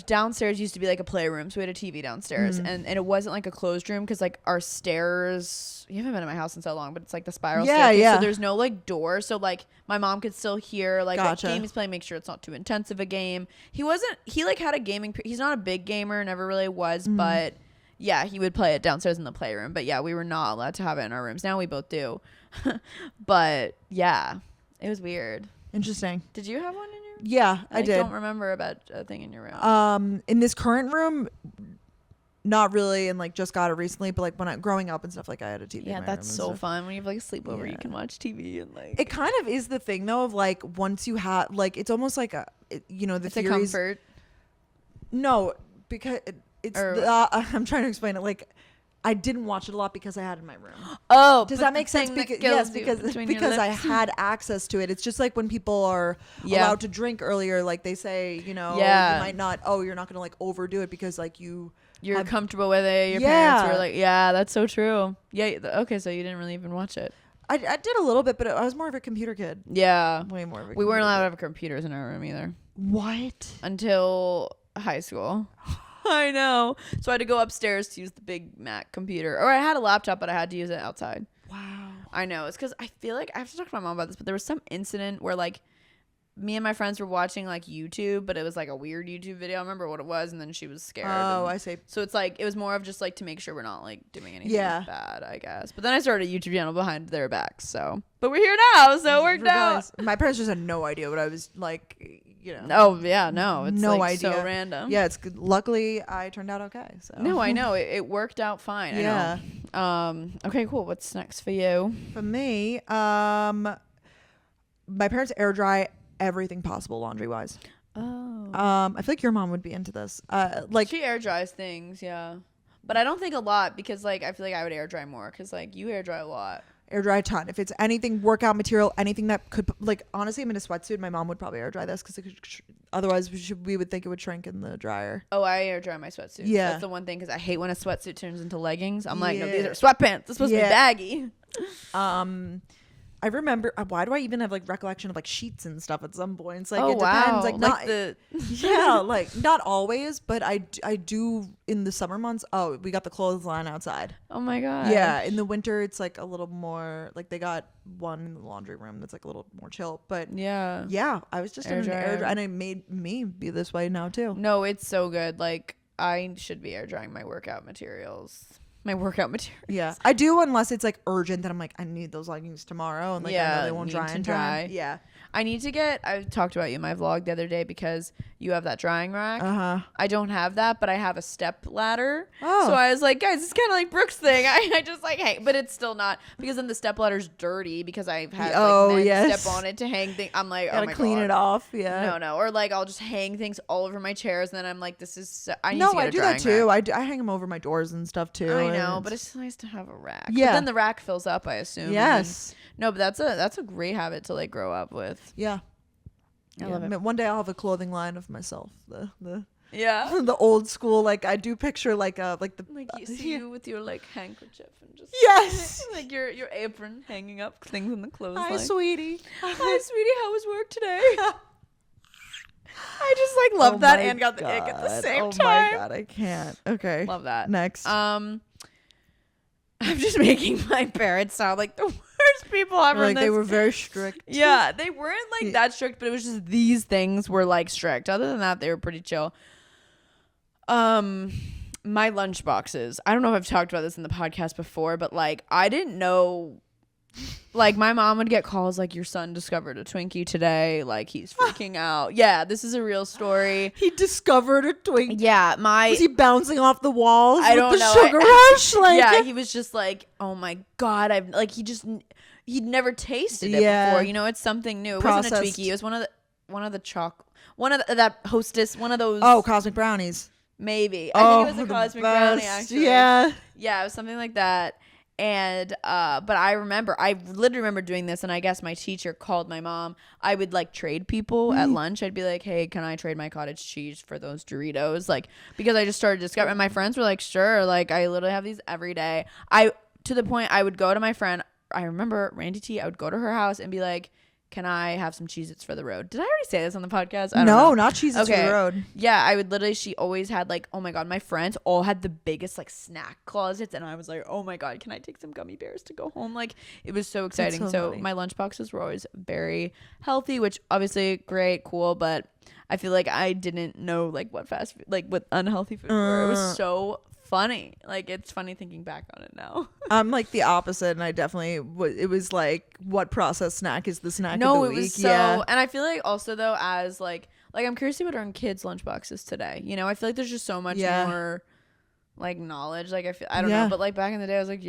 Downstairs used to be like a playroom, so we had a TV downstairs, and it wasn't like a closed room because like our stairs, you haven't been in my house in so long, but it's like the spiral staircase, so there's no like door, so like my mom could still hear like what game he's playing, make sure it's not too intense of a game. He like had a gaming, he's not a big gamer, never really was, but yeah, he would play it downstairs in the playroom, but yeah, we were not allowed to have it in our rooms. Now we both do. But yeah, it was weird. Interesting. Did you have one in your room? Yeah, I did. I don't remember about a thing in your room. In this current room, not really, and like just got it recently, but like when growing up and stuff, like I had a TV. Yeah, that's so fun when you have like a sleepover, you can watch TV and like. It kind of is the thing though of like once you have like it's almost like the it's theories. A comfort. No, because I'm trying to explain it like. I didn't watch it a lot because I had it in my room. Oh, does that make sense? Yes, because I had access to it. It's just like when people are allowed to drink earlier, like they say, you might not. Oh, you're not gonna like overdo it because like you're comfortable with it. Your parents were like, yeah, that's so true. Yeah. Okay, so you didn't really even watch it. I did a little bit, but I was more of a computer kid. Yeah, way more. Of a we weren't allowed to have computers in our room either. What? Until high school. I know. So I had to go upstairs to use the big Mac computer. Or I had a laptop, but I had to use it outside. Wow. I know. It's because I feel like I have to talk to my mom about this, but there was some incident where like me and my friends were watching like YouTube, but it was like a weird YouTube video. I remember what it was, and then she was scared. Oh, I see. So it's like it was more of just like to make sure we're not like doing anything bad, I guess. But then I started a YouTube channel behind their backs. So, but we're here now, so it worked out. My parents just had no idea what I was like. Oh yeah, no, it's no like idea. So random. Yeah, it's good. Luckily I turned out okay. So no, I know it worked out fine. Yeah. I know. Okay, cool. What's next for you? For me, my parents air dry everything possible laundry wise. Oh. I feel like your mom would be into this. Like she air dries things, yeah, but I don't think a lot because like I feel like I would air dry more because like you air dry a lot. Air dry a ton. If it's anything workout material, anything that could like honestly, I'm in a sweatsuit. My mom would probably air dry this because otherwise we would think it would shrink in the dryer. Oh, I air dry my sweatsuit. Yeah, that's the one thing because I hate when a sweatsuit turns into leggings. I'm like, no, these are sweatpants. It's supposed to be baggy. I remember, why do I even have like recollection of like sheets and stuff at some points? Like, it depends. Like, not the yeah, like not always, but I do in the summer months. Oh, we got the clothesline outside. Oh my god. Yeah, in the winter it's like a little more like they got one in the laundry room that's like a little more chill. But yeah, I was just in an air dryer, and it made me be this way now too. No, it's so good. Like I should be air drying my workout materials. Yeah, I do, unless it's like urgent that I'm like, I need those leggings tomorrow, and like I know they won't dry in time. Yeah, I need to get. I talked about you in my vlog the other day because you have that drying rack. I don't have that, but I have a step ladder. So I was like, guys, it's kind of like Brooke's thing. I just like hang, but it's still not, because then the step ladder's dirty because I've had step on it to hang things. I'm like, gotta clean it off. Yeah, no, or like I'll just hang things all over my chairs, and then I'm like, this is. I do that too. I hang them over my doors and stuff too. I know, but it's nice to have a rack. Yeah, but then the rack fills up, I assume. Yes. No, but that's a great habit to like grow up with. Yeah. I love it. One day I'll have a clothing line of myself. The the old school, like I do picture like you see you with your like handkerchief and just like your apron hanging up things in the clothesline. Hi sweetie. Hi sweetie, how was work today? I just like love that and got the ick at the same time. Oh my god, I can't. Okay. Love that. Next. I'm just making my parents sound like the worst people ever. Like they were very strict. Yeah, they weren't like that strict, but it was just these things were like strict. Other than that, they were pretty chill. My lunch boxes. I don't know if I've talked about this in the podcast before, but like I didn't know. Like my mom would get calls like, your son discovered a Twinkie today, like he's freaking out. Yeah, this is a real story. He discovered a Twinkie. Yeah, was he bouncing off the walls? I don't know. Sugar rush. Like, yeah, he was just like, oh my god, he'd never tasted it before. You know, it's something new. It wasn't a Twinkie. It was one of that Hostess, one of those. Oh, Cosmic Brownies. Maybe. I think it was a Cosmic Brownie. Actually, yeah, it was something like that. And but I literally remember doing this, and I guess my teacher called my mom. I would like trade people at lunch. I'd be like, hey, can I trade my cottage cheese for those Doritos? Like, because I just started discovering, and my friends were like, sure. Like I literally have these every day. To the point I would go to my friend, I remember Randy T, I would go to her house and be like, can I have some Cheez-Its for the road? Did I already say this on the podcast? I don't know. Not Cheez-Its for the road. Yeah, I would literally, she always had like, oh my god, my friends all had the biggest like snack closets, and I was like, oh my god, can I take some gummy bears to go home? Like, it was so exciting. So my lunch boxes were always very healthy, which obviously great, cool, but I feel like I didn't know like what fast food, like what unhealthy food were. It was so funny. Like, it's funny thinking back on it now. I'm like the opposite, and I definitely it was like, what processed snack is the snack of the week? It was so, and I feel like also though, as like I'm curious to see what our kids' lunchboxes today. You know, I feel like there's just so much more like knowledge. Like I don't know, but like back in the day I was like,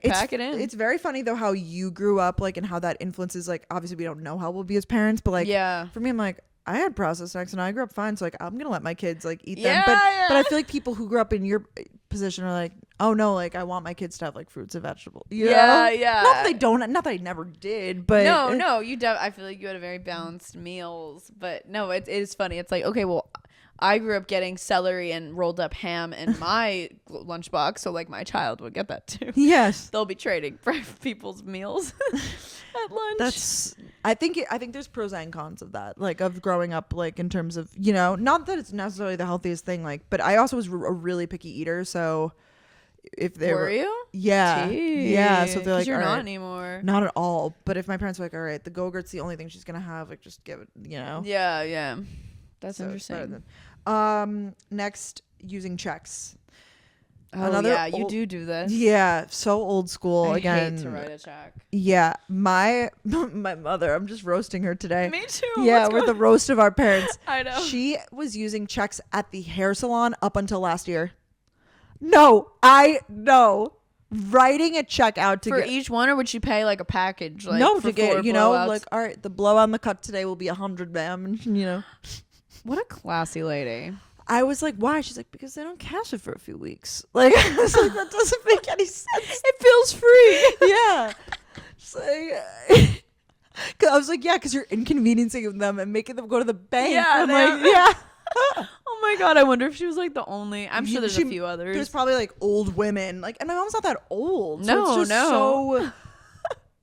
pack it in. It's very funny though how you grew up, like, and how that influences, like, obviously we don't know how we'll be as parents, but like for me, I'm like, I had processed snacks and I grew up fine, so like I'm gonna let my kids like eat them. But I feel like people who grew up in your position are like, oh no, like I want my kids to have like fruits and vegetables. You know? Not that they don't. Not that I never did, but no, you. I feel like you had a very balanced meals, but no, it is funny. It's like, okay, well, I grew up getting celery and rolled up ham in my lunchbox, so like my child would get that too. Yes, they'll be trading for people's meals at lunch. I think there's pros and cons of that, like of growing up, like in terms of, you know, not that it's necessarily the healthiest thing, like, but I also was a really picky eater, so if they were you? Yeah. Jeez. Yeah. So they're like, you're not anymore. Not at all. But if my parents were like, all right, the Go-Gurt's the only thing she's gonna have, like just give it, you know. Yeah. That's interesting. Next, using checks. You do this. Yeah, so old school. I again. hate to write a check. Yeah, my mother. I'm just roasting her today. Me too. Yeah, we're the roast of our parents. I know. She was using checks at the hair salon up until last year. No, I know. Writing a check out for each one, or would she pay like a package? Like, no, to get, you know, like, all right, the blow on the cut today will be 100, ma'am, and you know. What a classy lady. I was like, why? She's like, because they don't cash it for a few weeks. Like, I was like, that doesn't make any sense. It feels free. Yeah. Like, I was like, yeah, because you're inconveniencing them and making them go to the bank. Yeah. Yeah. Oh my god, I wonder if she was like the only. I'm sure there's a few others. There's probably like old women. Like, and my mom's not that old. So no. it's just so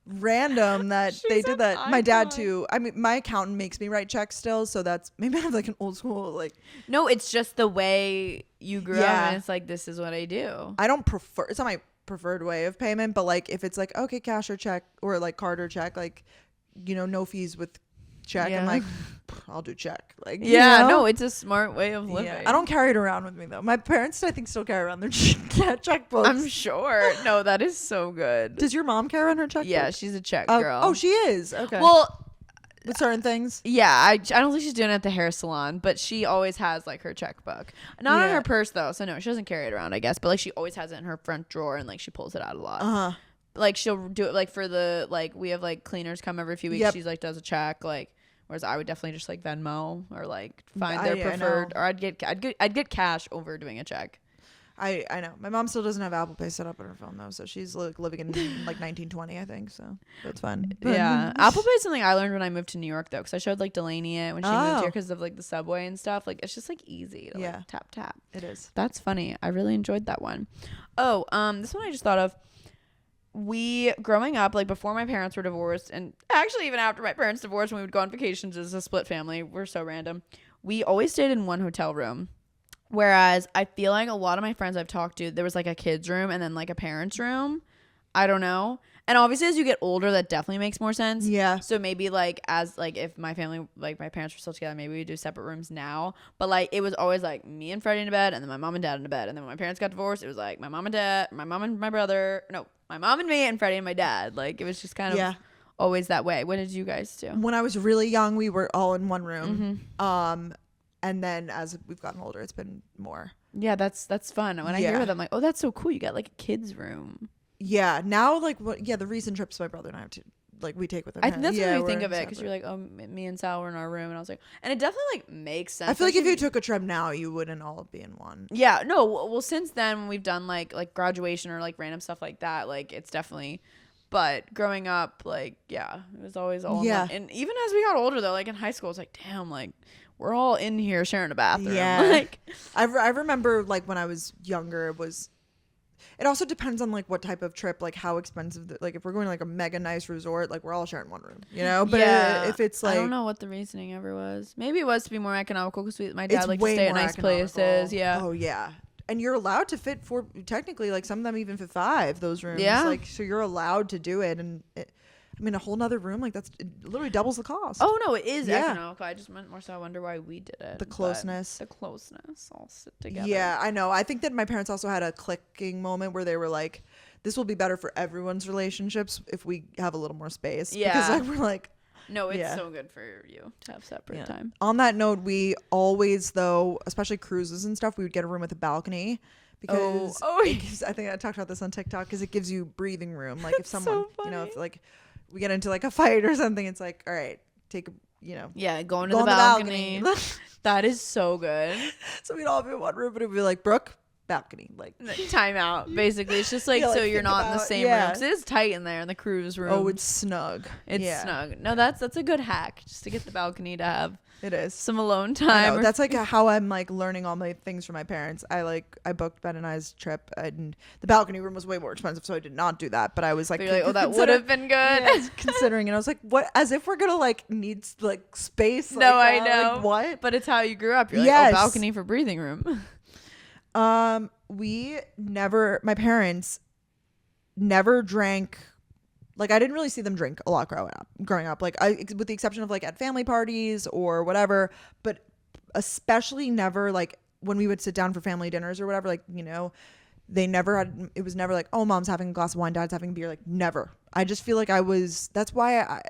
random that they did that. Icon. My dad too. I mean, my accountant makes me write checks still, so that's maybe I have like an old school like. No, it's just the way you grew up, and it's like this is what I do. I don't prefer. It's not my preferred way of payment, but like if it's like okay, cash or check or like card or check, like no fees with check. I'm like, I'll do check. Like no, it's a smart way of living. I don't carry it around with me though. My parents, I think, still carry around their checkbooks. I'm sure. No, that is so good. Does your mom carry around her checkbook? Yeah, she's a check girl. Oh, she is. Okay. Well, with certain things. Yeah, I don't think she's doing it at the hair salon, but she always has like her checkbook. Not on her purse though, so no, she doesn't carry it around, I guess. But like she always has it in her front drawer, and like she pulls it out a lot. Like she'll do it like for the like we have like cleaners come every few weeks. Yep. She's like does a check like. Whereas I would definitely just like Venmo or like find their preferred, or I'd get cash over doing a check. I know my mom still doesn't have Apple Pay set up on her phone though, so she's like living in like 1920, I think. So that's fun. Yeah, Apple Pay is something I learned when I moved to New York though, because I showed like Delaney it when she moved here because of like the subway and stuff. Like it's just like easy to like tap tap. It is. That's funny. I really enjoyed that one. Oh, this one I just thought of. We growing up, like before my parents were divorced, and actually even after my parents divorced, when we would go on vacations as a split family, we're so random. We always stayed in one hotel room. Whereas I feel like a lot of my friends I've talked to, there was like a kid's room and then like a parent's room. I don't know. And obviously as you get older, that definitely makes more sense. Yeah. So maybe like as like if my family, like my parents were still together, maybe we do separate rooms now. But like it was always like me and Freddie in bed and then my mom and dad in bed. And then when my parents got divorced, it was like my mom and my brother. No, my mom and me and Freddie and my dad. Like it was just kind of always that way. What did you guys do? When I was really young, we were all in one room. And then as we've gotten older, it's been more. Yeah, that's fun. When I hear that, I'm like, oh, that's so cool. You got like a kid's room. Yeah. Now, like, the recent trips my brother and I have to, like, we take with our I think that's what we think of it, separate. because you're like, oh, me and Sal were in our room, and I was like, and it definitely like makes sense. I feel like if you took a trip now, you wouldn't all be in one. Yeah. No. Well, since then, when we've done like graduation or like random stuff like that, like it's definitely. But growing up, like, yeah, it was always all in one. And even as we got older, though, like in high school, it's like, damn, like we're all in here sharing a bathroom. Yeah. Like, I remember like when I was younger, it also depends on like what type of trip, like how expensive, like if we're going to like a mega nice resort, like we're all sharing one room, But if it's like, I don't know what the reasoning ever was. Maybe it was to be more economical because my dad liked to stay at nice places. Yeah. Oh yeah. And you're allowed to fit technically like some of them even fit 5 those rooms. Yeah. Like so you're allowed to do it, and a whole nother room like it literally doubles the cost. Oh no, it is economical. I just meant more so I wonder why we did it. The closeness. All sit together. Yeah, I know. I think that my parents also had a clicking moment where they were like, "This will be better for everyone's relationships if we have a little more space." Yeah. Because like we're like. No, it's so good for you to have separate time. On that note, we always, though, especially cruises and stuff, we would get a room with a balcony because I think I talked about this on TikTok because it gives you breathing room. Like if someone, if like we get into like a fight or something, it's like, all right, take a, going to the balcony. That is so good. So we'd all be in one room, but it'd be like, Brooke, balcony, like time out. Basically, it's just like so you're not in the same room because it is tight in there in the cruise room. Oh, it's snug. It's snug. No, that's a good hack just to get the balcony to have. It is some alone time. That's like how I'm like learning all my things from my parents. I booked Ben and I's trip, and the balcony room was way more expensive, so I did not do that. But I was like, oh, that would have been good. Considering, and I was like, what? As if we're gonna like need like space. No, like, I know. Like, what? But it's how you grew up. You're like, balcony for breathing room. My parents never drank. Like I didn't really see them drink a lot growing up. Like with the exception of like at family parties or whatever, but especially never like when we would sit down for family dinners or whatever, like, they never had, it was never like, oh, mom's having a glass of wine, dad's having a beer. Like never. I just feel like that's why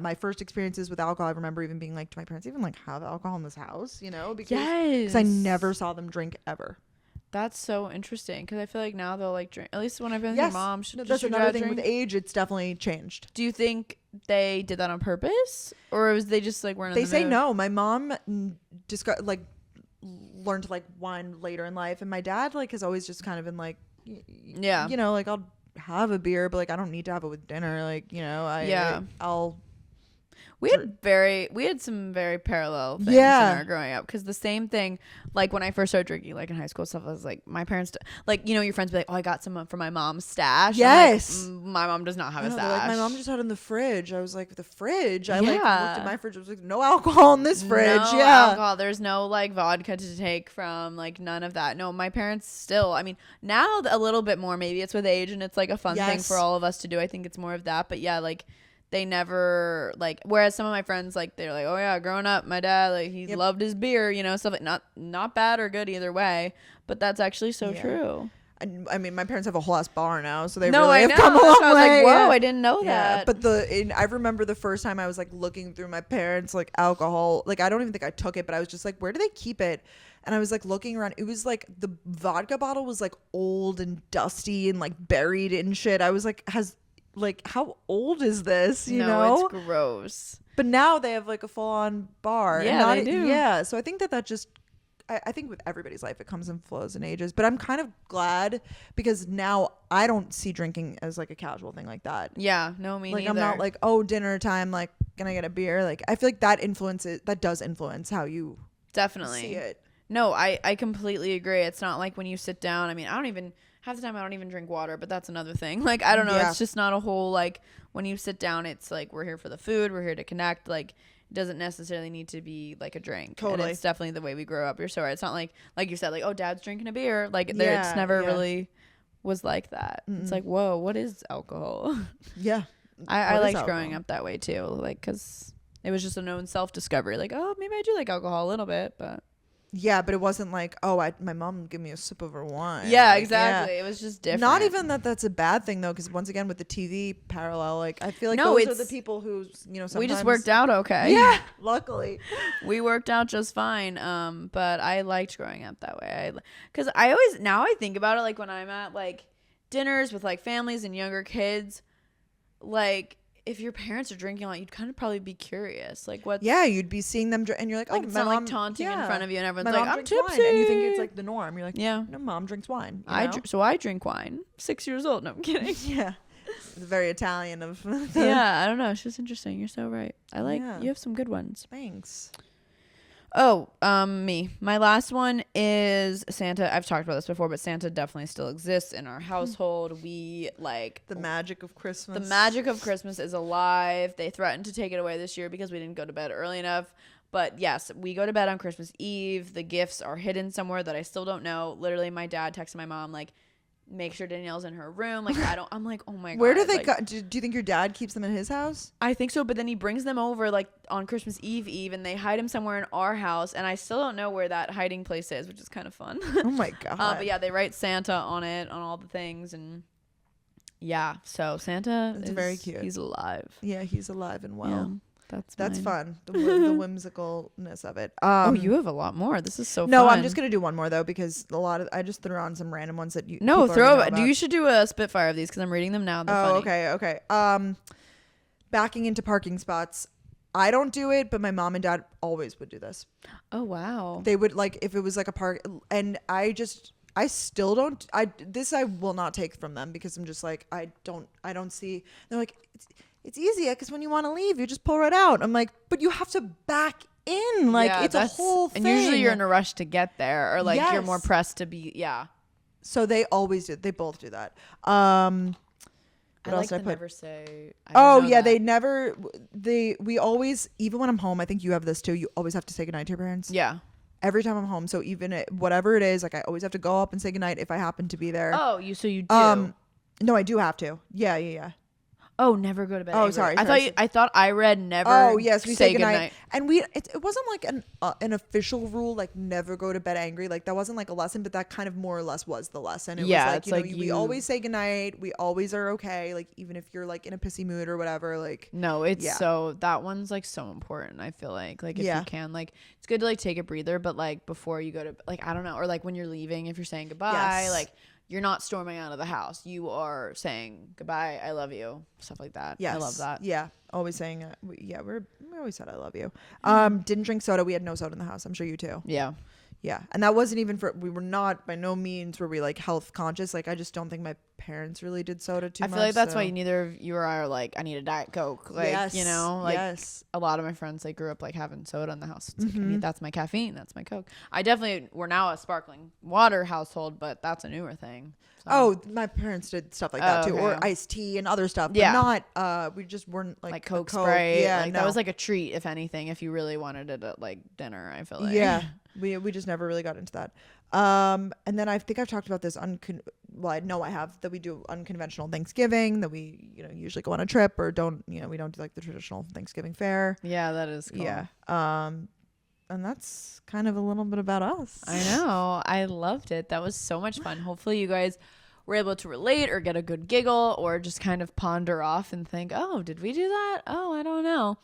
my first experiences with alcohol, I remember even being like to my parents, even like have alcohol in this house, because I never saw them drink ever. That's so interesting because I feel like now they'll like drink. At least when I've been with your mom, that's another thing. With age, it's definitely changed. Do you think they did that on purpose, or was they just like weren't? They say no. My mom just got like learned to like wine later in life, and my dad like has always just kind of been like, like I'll have a beer, but like I don't need to have it with dinner. Like I'll. We had some very parallel things in our growing up, because the same thing, like when I first started drinking, like in high school stuff, I was like, my parents, like, you know, your friends be like, oh, I got some from my mom's stash. Yes. Like, my mom does not have a stash. Like, my mom just had it in the fridge. I was like, the fridge? I like looked at my fridge. I was like, no alcohol in this fridge. No alcohol. There's no like vodka to take from, like none of that. No, my parents still, I mean, now a little bit more, maybe it's with age and it's like a fun thing for all of us to do. I think it's more of that, but yeah, like, they never, like, whereas some of my friends, like, they're like, oh yeah, growing up, my dad, like, he loved his beer, you know, stuff like, not bad or good either way, but that's actually so true. I mean, my parents have a whole ass bar now, so they really have come a long way. I was like, whoa, I didn't know that. But I remember the first time I was like looking through my parents' like alcohol, like I don't even think I took it, but I was just like, where do they keep it? And I was like looking around. It was like the vodka bottle was like old and dusty and like buried in shit. I was like, how old is this? You know, it's gross. But now they have like a full on bar. Yeah, they do. Yeah, so I think that just. I think with everybody's life, it comes and flows and ages. But I'm kind of glad, because now I don't see drinking as like a casual thing like that. Yeah, no, me neither. I'm not like, oh, dinner time, like, can I get a beer? Like, I feel like that does influence how you definitely see it. No, I completely agree. It's not like when you sit down. I mean, half the time I don't even drink water, but that's another thing. Like, I don't know. Yeah. It's just not a whole, like, when you sit down, it's like, we're here for the food. We're here to connect. Like, it doesn't necessarily need to be like a drink. Totally. And it's definitely the way we grow up. You're so right. It's not like you said, like, oh, dad's drinking a beer. Like, it's never really was like that. Mm-mm. It's like, whoa, what is alcohol? Yeah. I liked growing up that way too. Like, because it was just a known self-discovery. Like, oh, maybe I do like alcohol a little bit, but. Yeah, but it wasn't like, oh, my mom would give me a sip of her wine. Yeah, like, exactly. Yeah. It was just different. Not even that's a bad thing, though, because once again, with the TV parallel, like, I feel like those are the people who, you know, sometimes. We just worked out okay. Yeah, luckily. We worked out just fine. But I liked growing up that way. Because I always, now I think about it, like, when I'm at, like, dinners with, like, families and younger kids, like, if your parents are drinking a lot, you'd kind of probably be curious, like what? Yeah, you'd be seeing them, and you're like, oh, like, it's my not mom, like taunting in front of you, and everyone's my like, I'm tipsy, wine, and you think it's like the norm. You're like, yeah, no, mom drinks wine. So I drink wine. 6 years old. No, I'm kidding. Yeah, it's very Italian of. Yeah, I don't know. It's just interesting. You're so right. I like you have some good ones. Thanks. Oh, me. My last one is Santa. I've talked about this before, but Santa definitely still exists in our household. We like the magic of Christmas. The magic of Christmas is alive. They threatened to take it away this year because we didn't go to bed early enough. But yes, we go to bed on Christmas Eve. The gifts are hidden somewhere that I still don't know. Literally, my dad texted my mom, like, make sure Danielle's in her room. Like, I'm like, oh my God. Where do they go? Do you think your dad keeps them in his house? I think so, but then he brings them over like on Christmas Eve, and they hide him somewhere in our house, and I still don't know where that hiding place is, which is kind of fun. Oh my God. But yeah, they write Santa on it, on all the things, and yeah, so Santa is very cute. He's alive. Yeah, he's alive and well. Yeah. That's mine. Fun. The whimsicalness of it. Oh, you have a lot more. This is so fun. No, I'm just gonna do one more though, because I just threw on some random ones that you. No, you should do a spitfire of these because I'm reading them now. They're funny. Okay. Backing into parking spots. I don't do it, but my mom and dad always would do this. Oh wow. They would, like, if it was like a park, and I still don't. I will not take from them, because I'm just like, I don't see. They're like, it's easier because when you want to leave, you just pull right out. I'm like, but you have to back in. Like, it's a whole thing. And usually you're in a rush to get there, or like you're more pressed to be. Yeah. So they always do. They both do that. What else did I put? Never say. They never. We always, even when I'm home, I think you have this too. You always have to say goodnight to your parents. Yeah. Every time I'm home. So even whatever it is, like, I always have to go up and say goodnight if I happen to be there. Oh, you do. No, I do have to. Yeah. Oh, never go to bed. Oh, sorry. I thought I read never. Oh, yes, we say goodnight. And it wasn't like an official rule, like never go to bed angry. Like, that wasn't like a lesson, but that kind of more or less was the lesson. It was like, we always say goodnight. We always are okay. Like, even if you're like in a pissy mood or whatever. Like, no, so that one's like so important. I feel like if you can, like, it's good to like take a breather, but like before you go to, like, I don't know, or like when you're leaving, if you're saying goodbye, like. You're not storming out of the house. You are saying goodbye, I love you, stuff like that. Yes. I love that. Yeah, always saying. We always said I love you. Didn't drink soda. We had no soda in the house. I'm sure you too. Yeah, and that wasn't even we were not, by no means were we like health conscious. Like, I just don't think my parents really did soda too much. I feel like that's why neither of you or I are like, I need a Diet Coke. Like, yes, you know, like yes. A lot of my friends, they grew up like having soda in the house. It's like, that's my caffeine. That's my Coke. we're now a sparkling water household, but that's a newer thing. So. Oh, my parents did stuff like that too, okay. or iced tea and other stuff. But not, we just weren't like Coke Sprite. Yeah, like, that was like a treat, if anything, if you really wanted it at like dinner, I feel like. Yeah, we just never really got into that. And then I think I've talked about this well, I know I have, that we do unconventional Thanksgiving, that we, you know, usually go on a trip or don't, you know, we don't do like the traditional Thanksgiving fare. Yeah, that is cool. Yeah. And that's kind of a little bit about us. I know. I loved it. That was so much fun. Hopefully you guys were able to relate or get a good giggle or just kind of ponder off and think, oh, did we do that? Oh, I don't know.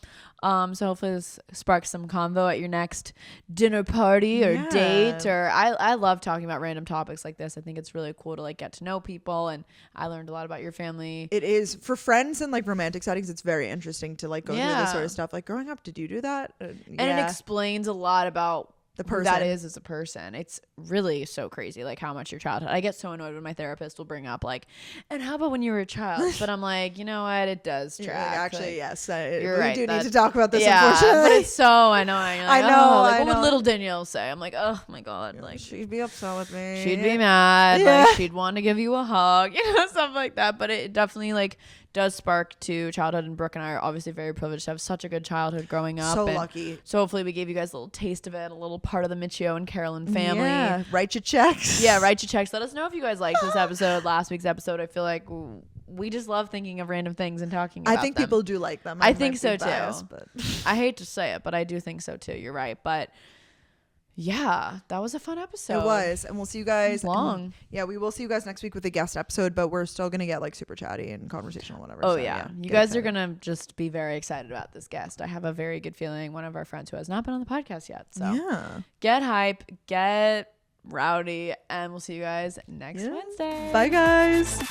So hopefully this sparks some convo at your next dinner party or date. Or I love talking about random topics like this. I think it's really cool to like get to know people, and I learned a lot about your family. It is for friends and like romantic settings. It's very interesting to like go through this sort of stuff. Like growing up, did you do that? And it explains a lot about the person that is as a person. It's really so crazy, like how much your childhood. I get so annoyed when my therapist will bring up like, and how about when you were a child? But I'm like, you know what, it does track. Like, actually, like, yes, you're right. We do need to talk about this. Unfortunately, but it's so annoying. Like, I know. Like, what would little Danielle say? I'm like, oh my god, like she'd be upset with me. She'd be mad. Like she'd want to give you a hug, you know, stuff like that. But it definitely like does spark to childhood, and Brooke and I are obviously very privileged to have such a good childhood growing up. So lucky. So hopefully we gave you guys a little taste of it, a little part of the Michio and Carolyn family. Yeah, write your checks. Yeah, write your checks. Let us know if you guys liked this episode, last week's episode. I feel like we just love thinking of random things and talking about them. I think people do like them. I think so biased, too. But I hate to say it, but I do think so too. You're right. But yeah, that was a fun episode. It was. And we'll see you guys. Long. We will see you guys next week with a guest episode, but we're still going to get like super chatty and conversational, whatever. Oh, so, yeah. You guys are going to just be very excited about this guest. I have a very good feeling. One of our friends who has not been on the podcast yet. So get hype, get rowdy, and we'll see you guys next Wednesday. Bye, guys.